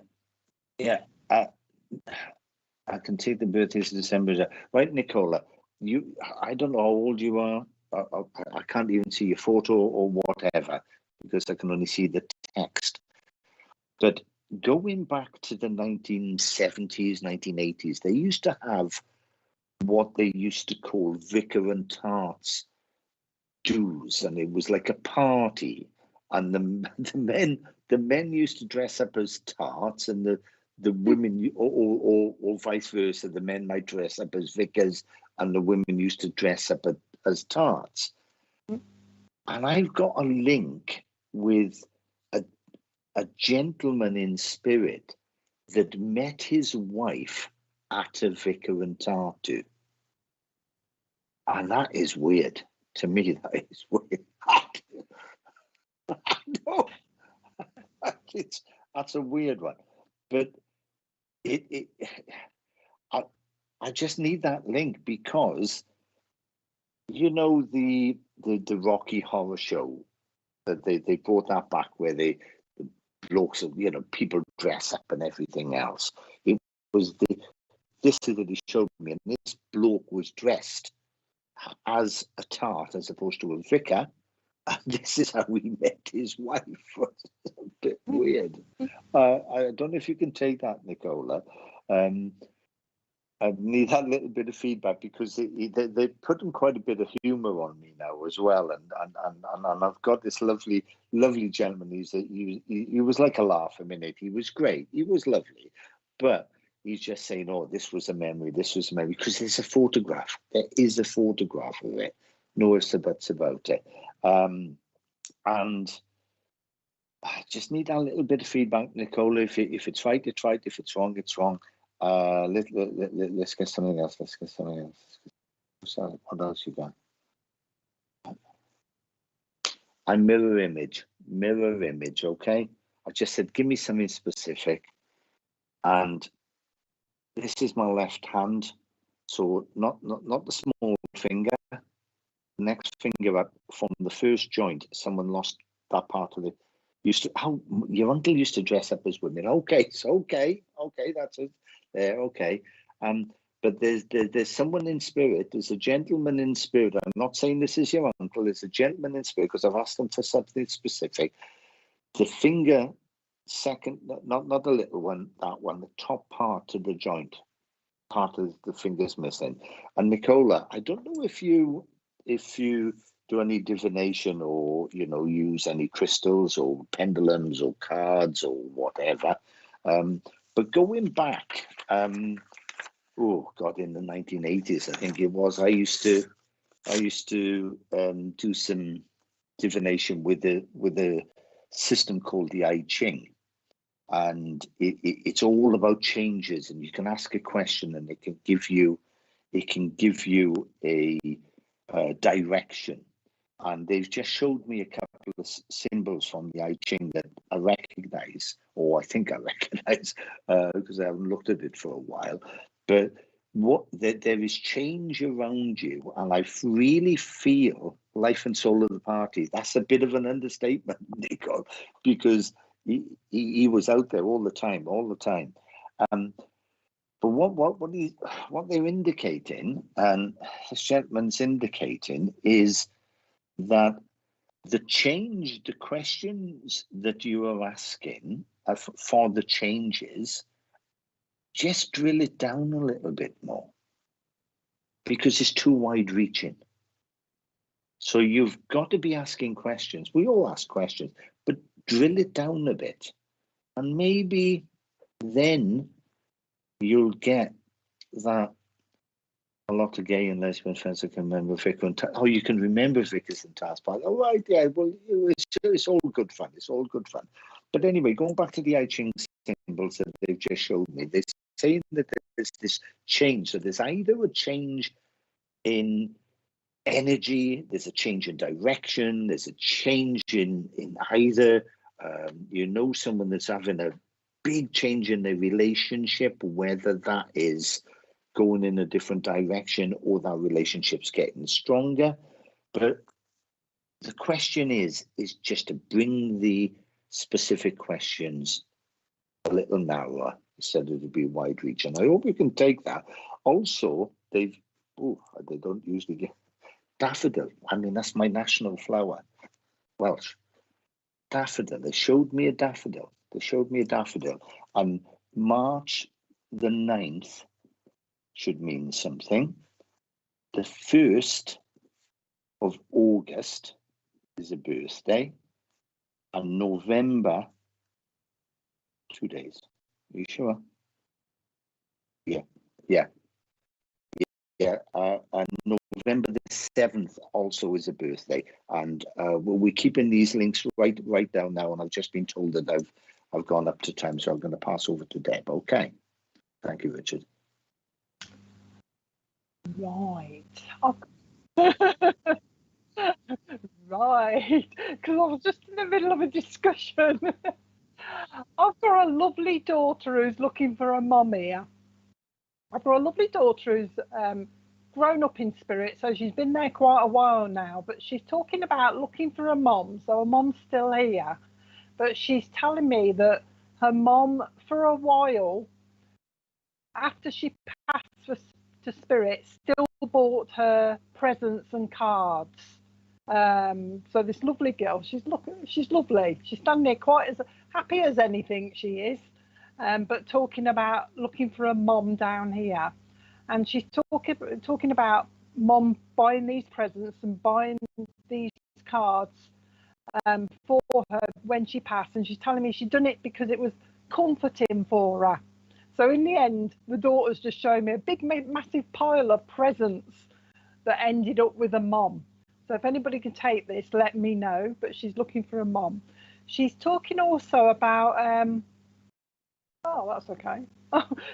I can take the birthdays of December. Right, Nicola. I don't know how old you are. I can't even see your photo or whatever, because I can only see the text. But going back to the 1970s, 1980s, they used to have what they used to call vicar and tarts dues, and it was like a party. And the men used to dress up as tarts, and the women, or vice versa, the men might dress up as vicars, and the women used to dress up as tarts. And I've got a link with a gentleman in spirit that met his wife at a vicar and tart do. And that is weird. To me, that is weird. No, that's a weird one. But I just need that link, because you know the Rocky Horror Show, that they brought that back, where the blokes, people dress up and everything else. It was this that he showed me, and this bloke was dressed as a tart as opposed to a vicar, and this is how he met his wife. It's a bit weird. I don't know if you can take that, Nicola. I need that little bit of feedback, because they're putting quite a bit of humour on me now as well, and I've got this lovely gentleman. He was like a laugh a minute. He was great. He was lovely, but he's just saying, "Oh, this was a memory. This was a memory," because there's a photograph. There is a photograph of it. No ifs or buts about it. And I just need that little bit of feedback, Nicola. If it's right, it's right. If it's wrong, it's wrong. Let's get something else. So what else you got? A mirror image. Okay. I just said, give me something specific, and this is my left hand. So not the small finger. Next finger up from the first joint. Someone lost that part of it. Your uncle used to dress up as women. Okay, that's it. There, okay. But there's someone in spirit. There's a gentleman in spirit. I'm not saying this is your uncle. There's a gentleman in spirit, because I've asked them for something specific. The finger, second, not the little one. That one, the top part of the joint, part of the finger's missing. And Nicola, I don't know if you do any divination, or use any crystals or pendulums or cards or whatever, but going back, oh god, in the 1980s, I think it was, I used to do some divination with a system called the I Ching, and it's all about changes, and you can ask a question, and it can give you a direction. And they've just showed me a couple of symbols from the I Ching that I recognize, or I think I recognize, because I haven't looked at it for a while. But there is change around you, and I really feel life and soul of the party. That's a bit of an understatement, Nico, because he was out there all the time. But what they're indicating, and this gentleman's indicating, is that the questions that you are asking for the changes, just drill it down a little bit more, because it's too wide reaching. So you've got to be asking questions. We all ask questions, but drill it down a bit. And maybe then you'll get that a lot of gay and lesbian friends that can remember Vic and you can remember Vickers and Taskbar. Oh, right, yeah, well, it's all good fun. It's all good fun. But anyway, going back to the I Ching symbols that they've just showed me, they're saying that there's this change. So there's either a change in energy, there's a change in direction, there's a change in either, someone that's having a big change in their relationship, whether that is going in a different direction or that relationship's getting stronger. But the question is just to bring the specific questions a little narrower instead of to be wide reaching. I hope you can take that. Also, they don't usually get daffodil. I mean, that's my national flower, Welsh. Daffodil. They showed me a daffodil. And March the 9th should mean something. The 1st of August is a birthday, and November, 2 days. Are you sure? Yeah. And November the 7th also is a birthday, and we're keeping these links right down now. And I've just been told that I've gone up to time, so I'm going to pass over to Deb. Okay. Thank you, Richard. Right. Right, because I was just in the middle of a discussion. I've got a lovely daughter who's looking for a mum here. I've got a lovely daughter who's grown up in spirit, so she's been there quite a while now, but she's talking about looking for a mum. So her mum's still here, but she's telling me that her mum, for a while, after she passed to spirit, still bought her presents and cards. So this lovely girl, she's lovely. She's standing there quite as happy as anything, she is, but talking about looking for a mum down here. And she's talking about mum buying these presents and buying these cards for her when she passed. And she's telling me she'd done it because it was comforting for her. So in the end, the daughter's just showing me a big, massive pile of presents that ended up with a mum. So if anybody can take this, let me know. But she's looking for a mum. She's talking also about, oh, that's okay.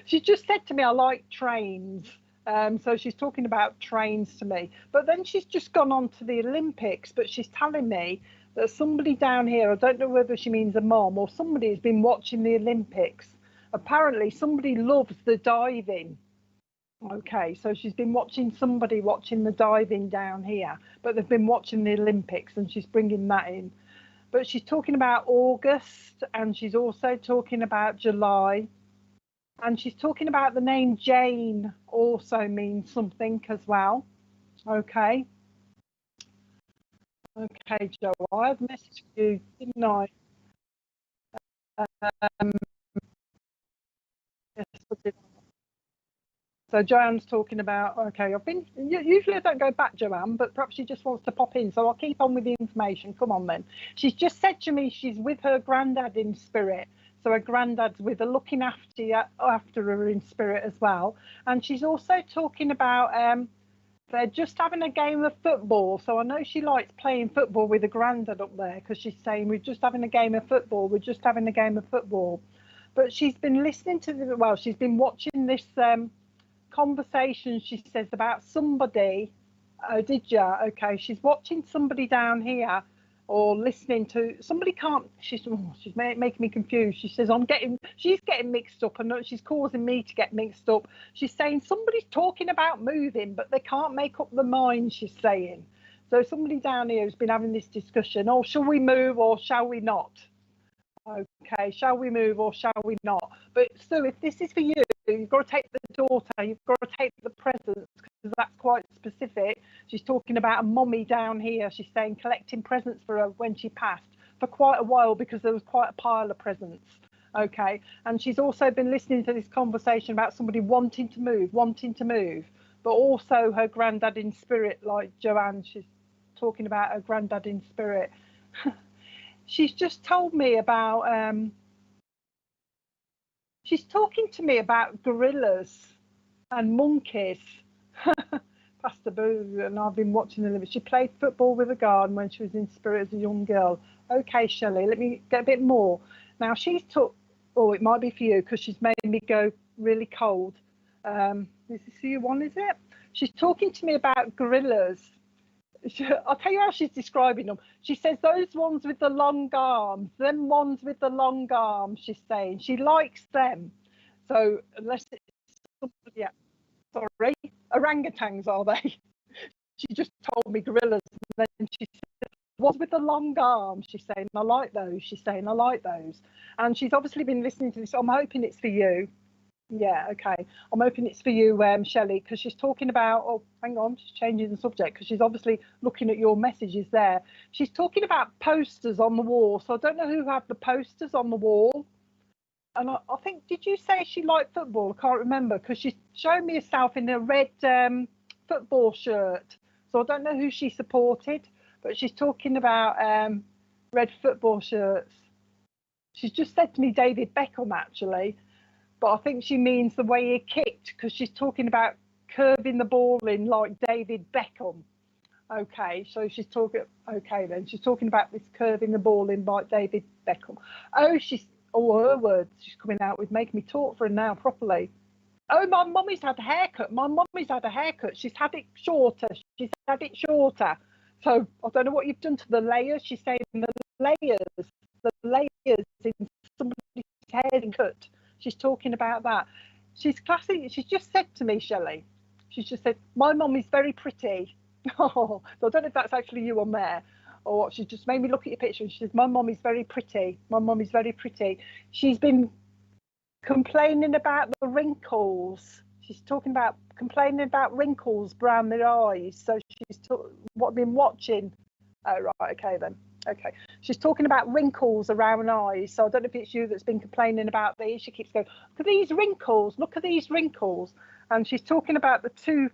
She just said to me, I like trains. So she's talking about trains to me. But then she's just gone on to the Olympics, but she's telling me that somebody down here, I don't know whether she means a mom or somebody, has been watching the Olympics. Apparently somebody loves the diving. Okay, so she's been watching the diving down here, but they've been watching the Olympics and she's bringing that in. But she's talking about August, and she's also talking about July, and she's talking about the name Jane also means something as well. Okay. Okay, Joe, I've messaged you, didn't I? Yes, I did. So Joanne's talking about, okay, usually I don't go back, Joanne, but perhaps she just wants to pop in. So I'll keep on with the information. Come on then. She's just said to me she's with her granddad in spirit. So her granddad's with her, looking after her in spirit as well. And she's also talking about they're just having a game of football. So I know she likes playing football with her granddad up there, because she's saying we're just having a game of football. But she's been listening to she's been watching this conversation, she says, about somebody. Oh, did you? Okay, she's watching somebody down here, or listening to somebody can't. She's making me confused. She says she's getting mixed up, and she's causing me to get mixed up. She's saying somebody's talking about moving, but they can't make up their mind. She's saying. So somebody down here has been having this discussion. Oh, shall we move or shall we not? Okay, shall we move or shall we not? But Sue, if this is for you, you've got to take the daughter, you've got to take the presents, because that's quite specific. She's talking about a mummy down here. She's saying collecting presents for her when she passed for quite a while, because there was quite a pile of presents. Okay, and she's also been listening to this conversation about somebody wanting to move, but also her granddad in spirit, like Joanne. She's talking about her granddad in spirit. She's just told me about, she's talking to me about gorillas and monkeys. Pastor Boo, and I've been watching her. She played football with a garden when she was in spirit as a young girl. Okay, Shelley, let me get a bit more. Now she's it might be for you, because she's made me go really cold. Is this you one, is it? She's talking to me about gorillas. I'll tell you how she's describing them. She says those ones with the long arms, them ones with the long arms, she's saying. She likes them. So unless it's, yeah, sorry, orangutans are they? She just told me gorillas, and then she said, ones with the long arms, she's saying, I like those. She's saying, I like those. And she's obviously been listening to this. I'm hoping it's for you. Yeah, okay. I'm hoping it's for you, Shelley, because she's talking about, oh, hang on, she's changing the subject, because she's obviously looking at your messages there. She's talking about posters on the wall. So I don't know who had the posters on the wall. And I think, did you say she liked football? I can't remember, because she's showing me herself in a red football shirt. So I don't know who she supported, but she's talking about red football shirts. She's just said to me David Beckham, actually. But I think she means the way he kicked, because she's talking about curving the ball in like David Beckham. Okay, so she's talking. Okay, then she's talking about this curving the ball in like David Beckham. Her words she's coming out with, making me talk for her now properly. Oh, my mummy's had a haircut. She's had it shorter. So I don't know what you've done to the layers. She's saying the layers in somebody's hair cut. She's talking about that. She's classy. She's just said to me, Shelley, she's just said, my mum is very pretty. Oh, so I don't know if that's actually you on there or what. She just made me look at your picture and she says, my mum is very pretty. She's been complaining about the wrinkles. She's talking about complaining about wrinkles around their eyes. So she's been watching. Oh, right. Okay, then. Okay, she's talking about wrinkles around eyes. So I don't know if it's you that's been complaining about these. She keeps going, look at these wrinkles. And she's talking about the two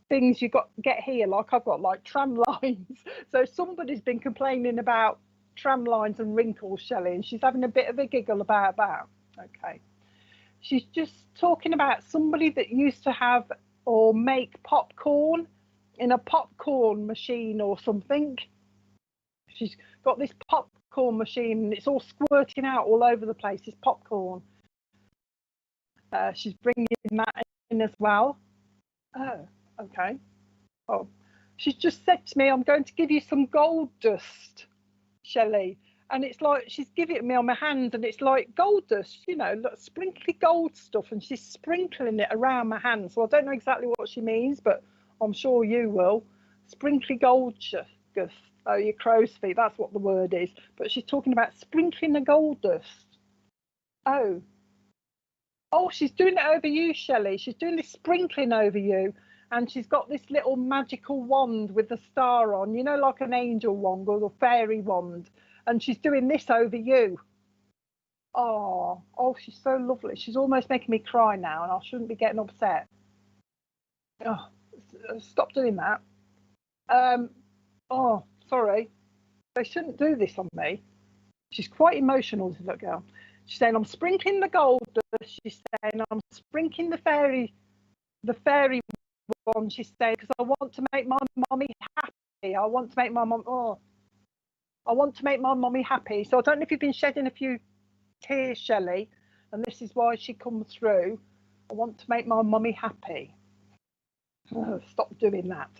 things you get here, like I've got like tram lines. So somebody's been complaining about tram lines and wrinkles, Shelley, and she's having a bit of a giggle about that. Okay. She's just talking about somebody that used to have or make popcorn in a popcorn machine or something. She's got this popcorn machine and it's all squirting out all over the place, this popcorn. She's bringing that in as well. Oh, okay. Oh, she's just said to me, I'm going to give you some gold dust, Shelley. And it's like she's giving it me on my hands and it's like gold dust, sprinkly gold stuff. And she's sprinkling it around my hands. So I don't know exactly what she means, but I'm sure you will. Sprinkly gold dust. Oh, your crow's feet, that's what the word is. But she's talking about sprinkling the gold dust. Oh, she's doing it over you, Shelley. She's doing this sprinkling over you. And she's got this little magical wand with the star on, like an angel wand or a fairy wand. And she's doing this over you. Oh, she's so lovely. She's almost making me cry now, and I shouldn't be getting upset. Oh, stop doing that. Sorry. They shouldn't do this on me. She's quite emotional, this little girl. She's saying, I'm sprinkling the gold dust. She's saying, I'm sprinkling the fairy one. She's saying, because I want to make my mummy happy. I want to make my mummy happy. So I don't know if you've been shedding a few tears, Shelley, and this is why she comes through. I want to make my mummy happy. Oh, stop doing that.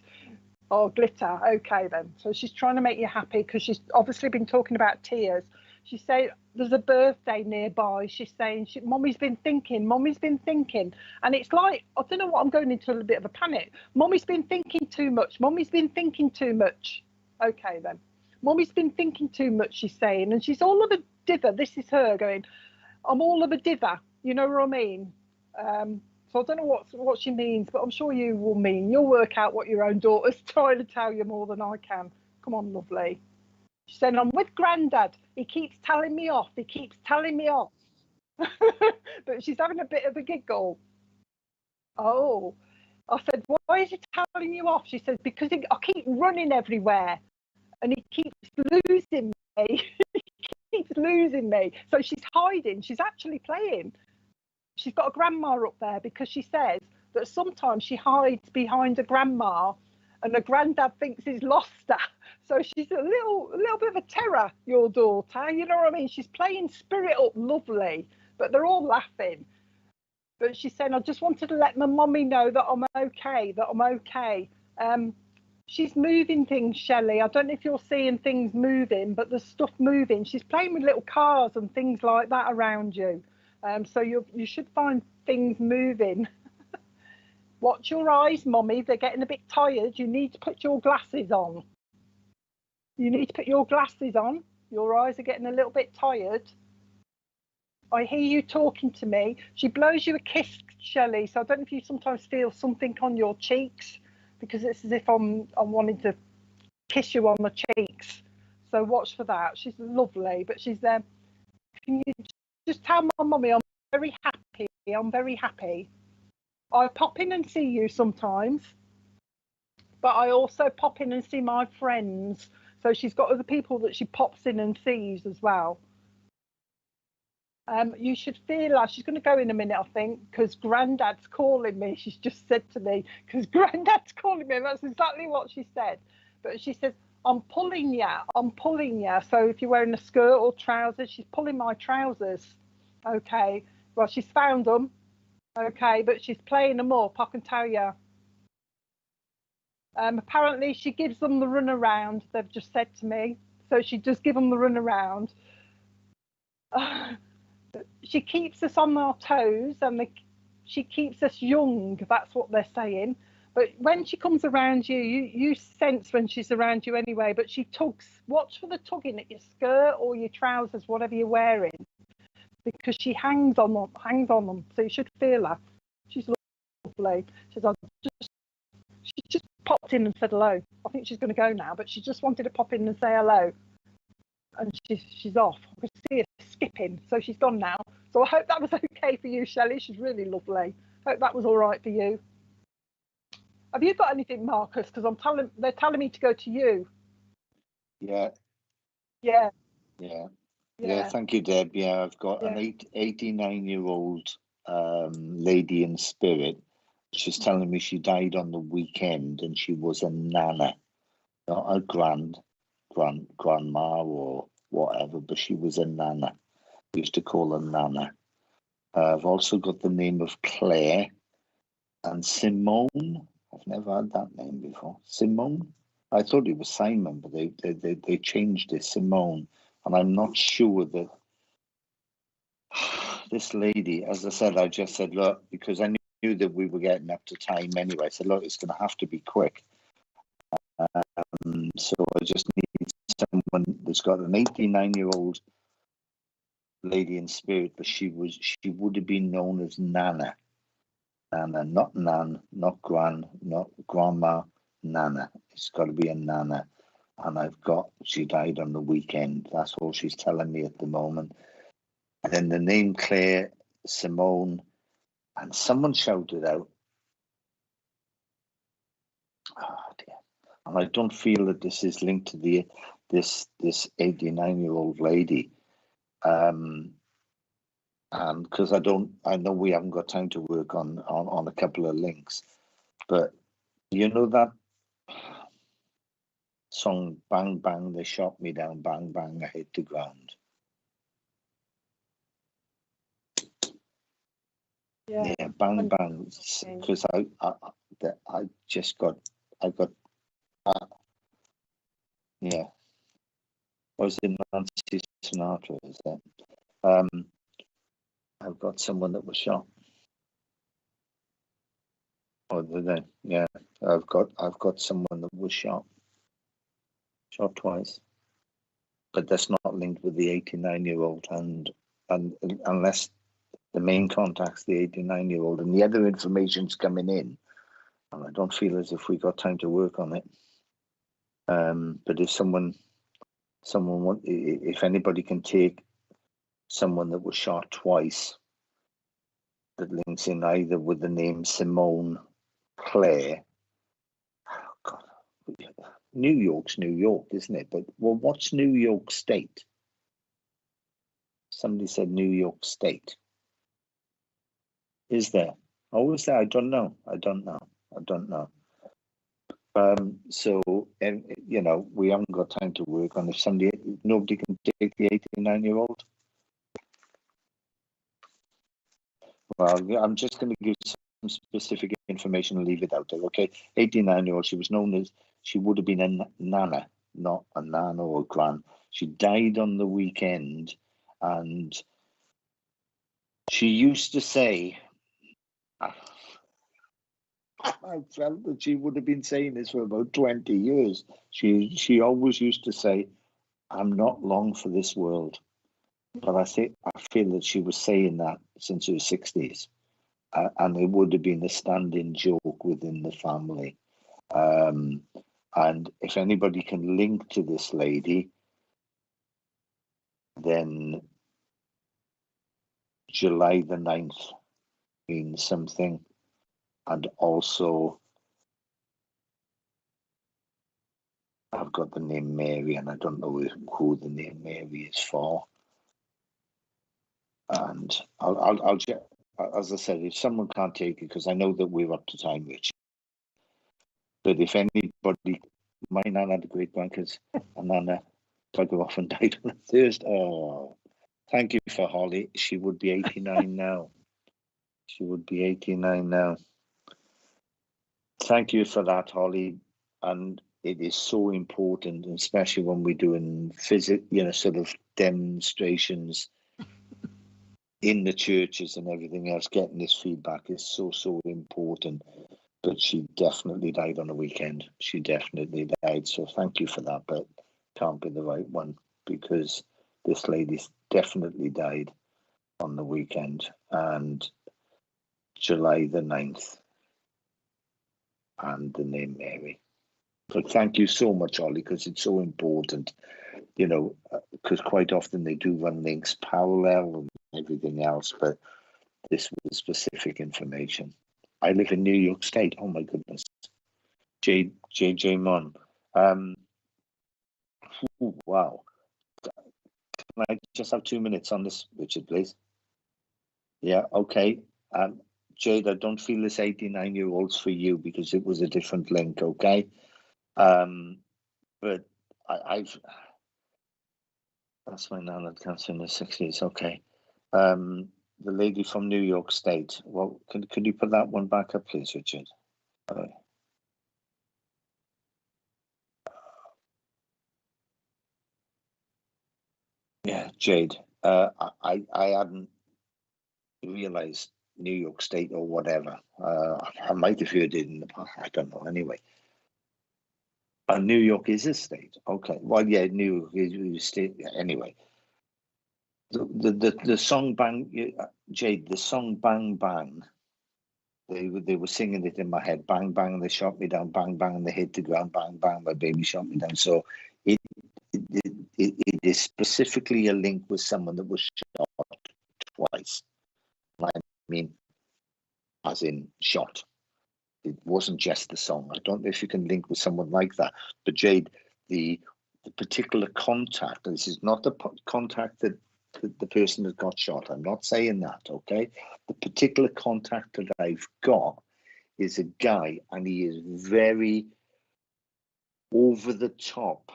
Oh, glitter. Okay, then. So she's trying to make you happy because she's obviously been talking about tears. She said there's a birthday nearby. She's saying, Mommy's been thinking, Mommy's been thinking. And it's like, I don't know what, I'm going into a little bit of a panic. Mommy's been thinking too much. Mommy's been thinking too much. Okay, then. Mommy's been thinking too much, she's saying. And she's all of a dither. This is her going, I'm all of a dither. You know what I mean? So I don't know what she means, but I'm sure you will mean. You'll work out what your own daughter's trying to tell you more than I can. Come on, lovely. She said, I'm with Grandad. He keeps telling me off. He keeps telling me off. But she's having a bit of a giggle. Oh, I said, why is he telling you off? She said, because I keep running everywhere and he keeps losing me. He keeps losing me. So she's hiding. She's actually playing. She's got a grandma up there because she says that sometimes she hides behind a grandma and her granddad thinks he's lost her. So she's a little bit of a terror, your daughter. You know what I mean? She's playing spirit up lovely, but they're all laughing. But she's saying, I just wanted to let my mummy know that I'm okay, that I'm okay. She's moving things, Shelley. I don't know if you're seeing things moving, but there's stuff moving. She's playing with little cars and things like that around you. So you should find things moving. Watch your eyes, Mummy. They're getting a bit tired. You need to put your glasses on. You need to put your glasses on. Your eyes are getting a little bit tired. I hear you talking to me. She blows you a kiss, Shelley. So I don't know if you sometimes feel something on your cheeks, because it's as if I'm wanting to kiss you on the cheeks. So watch for that. She's lovely, but she's there. Can you just tell my mummy I'm very happy? I'm very happy. I pop in and see you sometimes, but I also pop in and see my friends. So she's got other people that she pops in and sees as well. You should feel like she's going to go in a minute, I think, because Grandad's calling me. She's just said to me, because Grandad's calling me. That's exactly what she said. But she says, I'm pulling you. I'm pulling you. So if you're wearing a skirt or trousers, she's pulling my trousers. Okay. Well, she's found them. Okay, but she's playing them up, I can tell you. Apparently, she gives them the run around. They've just said to me. So she does give them the run around. She keeps us on our toes and she keeps us young. That's what they're saying. But when she comes around you, you sense when she's around you anyway. But she tugs. Watch for the tugging at your skirt or your trousers, whatever you're wearing, because she hangs on them. So you should feel her. She's lovely. She just popped in and said hello. I think she's going to go now, but she just wanted to pop in and say hello. And she's off. I could see her skipping, so she's gone now. So I hope that was okay for you, Shelley. She's really lovely. Hope that was all right for you. Have you got anything, Marcus? Because they're telling me to go to you. Yeah. Yeah. Yeah. Yeah. Thank you, Deb. Yeah, I've got an 89-year-old lady in spirit. She's telling me she died on the weekend, and she was a nana, not a grandma or whatever, but she was a nana. We used to call her Nana. I've also got the name of Claire and Simone. I've never had that name before. Simone? I thought it was Simon, but they changed it, Simone. And I'm not sure that this lady, as I said, I just said, look, because I knew that we were getting up to time anyway. I said, look, it's going to have to be quick. So I just need someone that's got an 89-year-old lady in spirit, but she would have been known as Nana. Nana, not Nan, not Gran, not Grandma, Nana. It's got to be a Nana. And she died on the weekend. That's all she's telling me at the moment. And then the name Claire, Simone, and someone shouted out, oh dear. And I don't feel that this is linked to this 89-year-old lady. And because I know we haven't got time to work on a couple of links, but you know that song, Bang Bang, they shot me down, bang bang, I hit the ground. Yeah, bang bang, because I got Yeah. Was it Nancy Sinatra? Is that? I've got someone that was shot. Oh, did they? Yeah. I've got someone that was shot twice. But that's not linked with the 89-year-old, and unless the main contact's the 89-year-old, and the other information's coming in, and I don't feel as if we got time to work on it. But if if anybody can take someone that was shot twice, that links in either with the name Simone, Claire. Oh God, New York's New York, isn't it? But well, what's New York State? Somebody said New York State. Is there? Oh, is there? I don't know. So, and we haven't got time to work on if nobody can take the 89-year-old. Well, I'm just going to give some specific information and leave it out there. Okay, 89-year-old. She would have been a nana, not a nana or a gran. She died on the weekend, and she used to say, I felt that she would have been saying this for about 20 years. She always used to say, I'm not long for this world. But I feel that she was saying that since her 60s. And it would have been a standing joke within the family. And if anybody can link to this lady, then July the 9th means something. And also, I've got the name Mary, and I don't know who the name Mary is for. And I'll as I said, if someone can't take it, because I know that we're up to time, Rich. But if anybody, my nan had a great grandkids, and Nana bugger off and died on a Thursday. Oh, thank you for Holly. She would be 89 now. She would be 89 now. Thank you for that, Holly. And it is so important, especially when we're doing sort of demonstrations in the churches and everything else. Getting this feedback is so important. But she definitely died on the weekend. She definitely died. So thank you for that, but can't be the right one, because this lady definitely died on the weekend, and July the 9th, and the name Mary. So thank you so much, Ollie, because it's so important, because quite often they do run links parallel and everything else, but this was specific information. I live in New York State. Oh my goodness. JJ Mon. Wow. Can I just have 2 minutes on this, Richard, please? Yeah, okay. Jade, I don't feel this 89-year-old's for you, because it was a different link, okay? But that's my nan had cancer in her 60s, okay. The lady from New York State. Well, could you put that one back up, please, Richard? Yeah, Jade. I hadn't realized New York State or whatever. I might have heard it in the past. I don't know. Anyway, New York is a state. Okay. Well, yeah, New York is a state. Anyway, the song Bang, Jade. The song Bang Bang. They were singing it in my head. Bang bang, they shot me down. Bang bang, they hit the ground. Bang bang, my baby shot me down. So it is specifically a link with someone that was shot twice. I mean, as in shot. It wasn't just the song. I don't know if you can link with someone like that. But Jade, the particular contact, this is not the contact that the person that got shot. I'm not saying that, okay? The particular contact that I've got is a guy, and he is very over the top,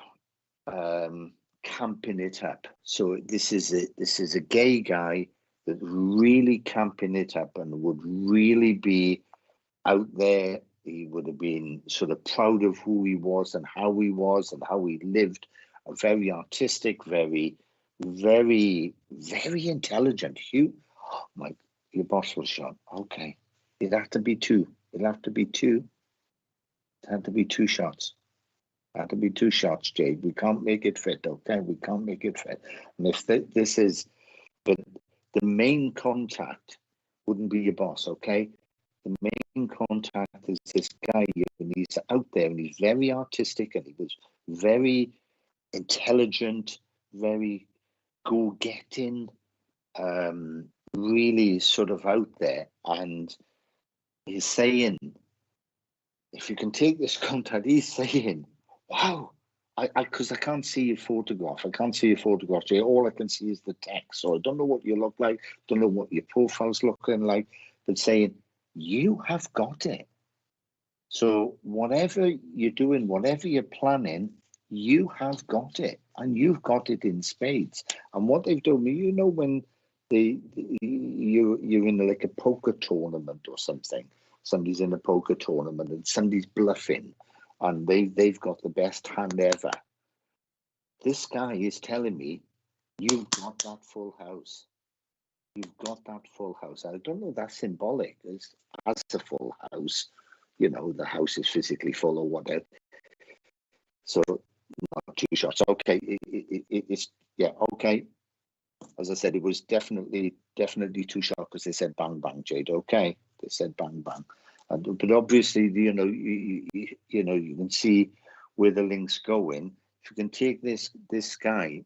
camping it up. So this is a gay guy that really camping it up and would really be out there would have been sort of proud of who he was and how he lived. Very artistic, very, very, very intelligent. Your boss was shot. Okay, it'd have to be two. It'd have to be two. It had to be two shots. It had to be two shots, Jade. We can't make it fit. Okay, we can't make it fit. And if this is, but the main contact wouldn't be your boss. Okay, the main contact is this guy, and he's out there, and he's very artistic, and he was very intelligent, very go-getting, really sort of out there. And he's saying, if you can take this contact, he's saying, wow, because I can't see your photograph. I can't see your photograph, Jay. All I can see is the text. So I don't know what you look like, don't know what your profile's looking like, but saying, you have got it. So whatever you're doing, whatever you're planning, you have got it, and you've got it in spades. And what they've done, you know, when you're in like a poker tournament or something, somebody's in a poker tournament and somebody's bluffing, and they've got the best hand ever. This guy is telling me, you've got that full house. You've got that full house. I don't know if that's symbolic as a full house. You know, the house is physically full or whatever. So, not two shots. Okay, it's yeah. Okay, as I said, it was definitely two shots because they said bang bang, Jade. Okay, they said bang bang, but obviously, you know, you know, you can see where the link's going. If you can take this guy,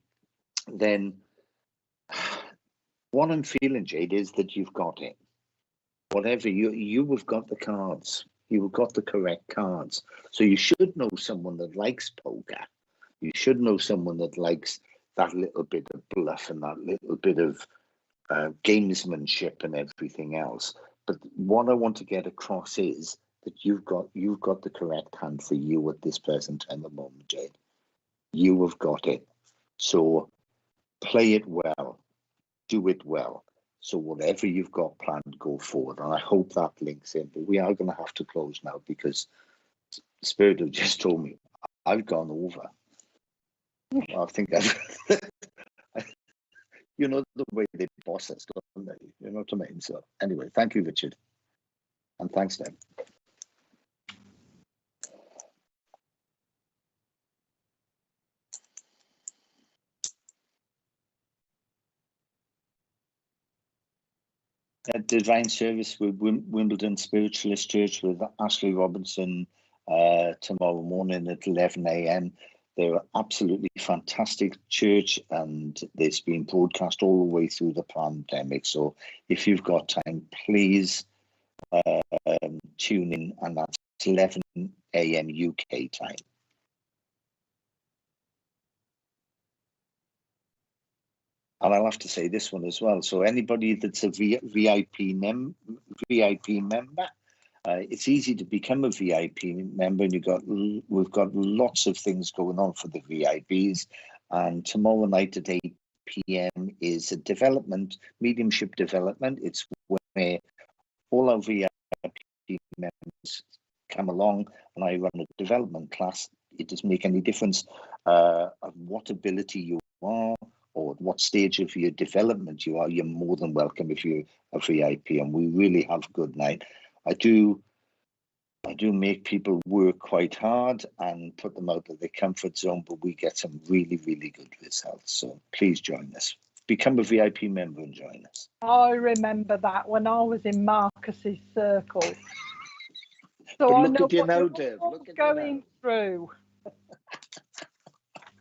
then what I'm feeling, Jade, is that you've got it. Whatever you have got the cards. You have got the correct cards. So you should know someone that likes poker. You should know someone that likes that little bit of bluff and that little bit of gamesmanship and everything else. But what I want to get across is that you've got the correct hand for you at this present time at the moment, Jade. You have got it. So play it well. Do it well. So whatever you've got planned, go forward. And I hope that links in. But we are going to have to close now because Spirit have just told me I've gone over. I think you know the way they boss us, don't they? You know what I mean? So anyway, thank you, Richard. And thanks, Deb. Divine service with Wimbledon Spiritualist Church with Ashley Robinson tomorrow morning at 11 a.m. They're absolutely fantastic church, and it's been broadcast all the way through the pandemic. So if you've got time, please tune in, and that's 11 a.m. UK time. And I'll have to say this one as well. So anybody that's a VIP member, it's easy to become a VIP member, and we've got lots of things going on for the VIPs. And tomorrow night at 8 p.m. is a mediumship development. It's where all our VIP members come along, and I run a development class. It doesn't make any difference of what ability you are or at what stage of your development you are. You're more than welcome if you're a VIP, and we really have a good night. I do make people work quite hard and put them out of their comfort zone, but we get some really, really good results. So please join us. Become a VIP member and join us. I remember that when I was in Marcus's circle. So but I look know at you what now, you're Dave. Look at going you through.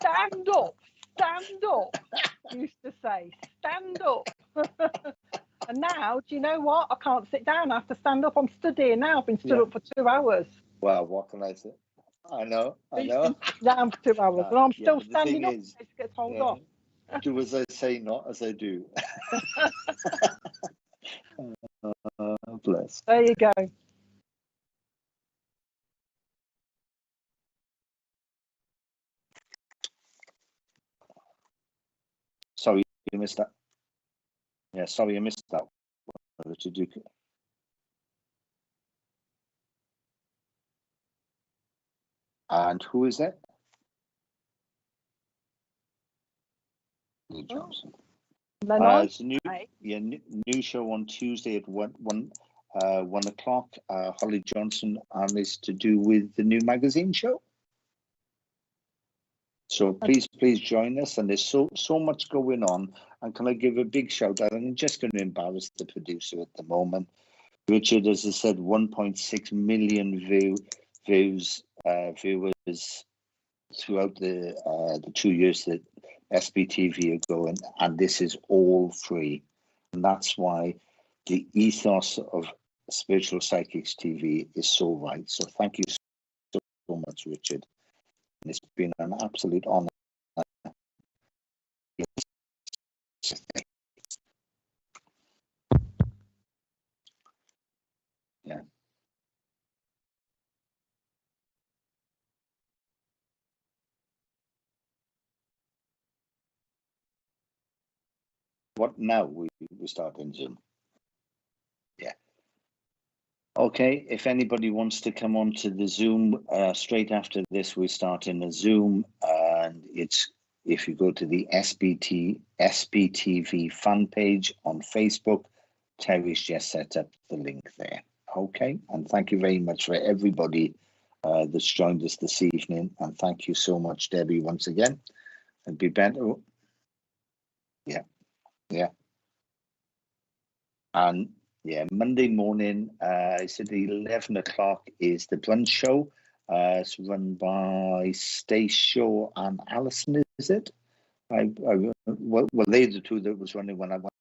Stand up, stand up. Used to say, stand up. And now, do you know what? I can't sit down. I have to stand up. I'm stood here now. I've been stood up for 2 hours. Well, what can I say? I know. Been down for 2 hours, and I'm still standing up. It gets hold off. Do as I say, not as I do. Bless. There you go. Sorry, you missed that. Yeah, sorry, you missed that. Richard, And who is that? Lee Johnson. It's a new show on Tuesday at 1 o'clock. Holly Johnson, and it's to do with the new magazine show. So please join us. And there's so much going on. And can I give a big shout out? I'm just going to embarrass the producer at the moment. Richard, as I said, 1.6 million viewers throughout the 2 years that SBTV are going, and this is all free. And that's why the ethos of Spiritual Psychics TV is so right. So thank you so much, Richard. And it's been an absolute honor. Yeah. What now? We start in Zoom. Yeah. Okay, if anybody wants to come on to the Zoom, straight after this, we start in a Zoom, and it's, if you go to the SBTV fan page on Facebook, Terry's just set up the link there. Okay, and thank you very much for everybody that's joined us this evening, and thank you so much, Debbie, once again. It'd be better. Yeah. And yeah, Monday morning, it's at 11 o'clock is the brunch show. It's run by Stacia and Alison, is it? Well, they're the two that was running when I went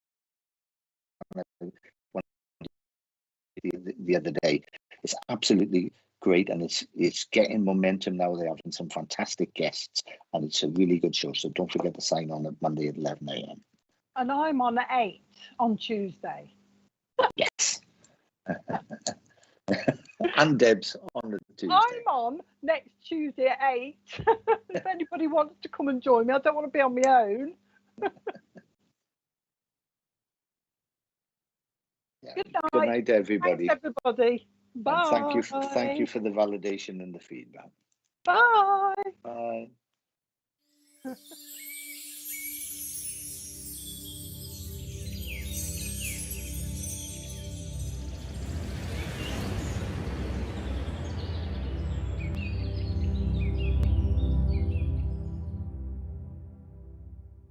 the other day. It's absolutely great, and it's getting momentum now. They're having some fantastic guests, and it's a really good show. So don't forget to sign on at Monday at 11 a.m. And I'm on at 8 on Tuesday. Yes. And Deb's on the Tuesday. I'm on next Tuesday at 8. If anybody wants to come and join me, I don't want to be on my own. Yeah. Good night. Good night, everybody. Thanks, everybody. Bye. And thank you for the validation and the feedback. Bye. Bye.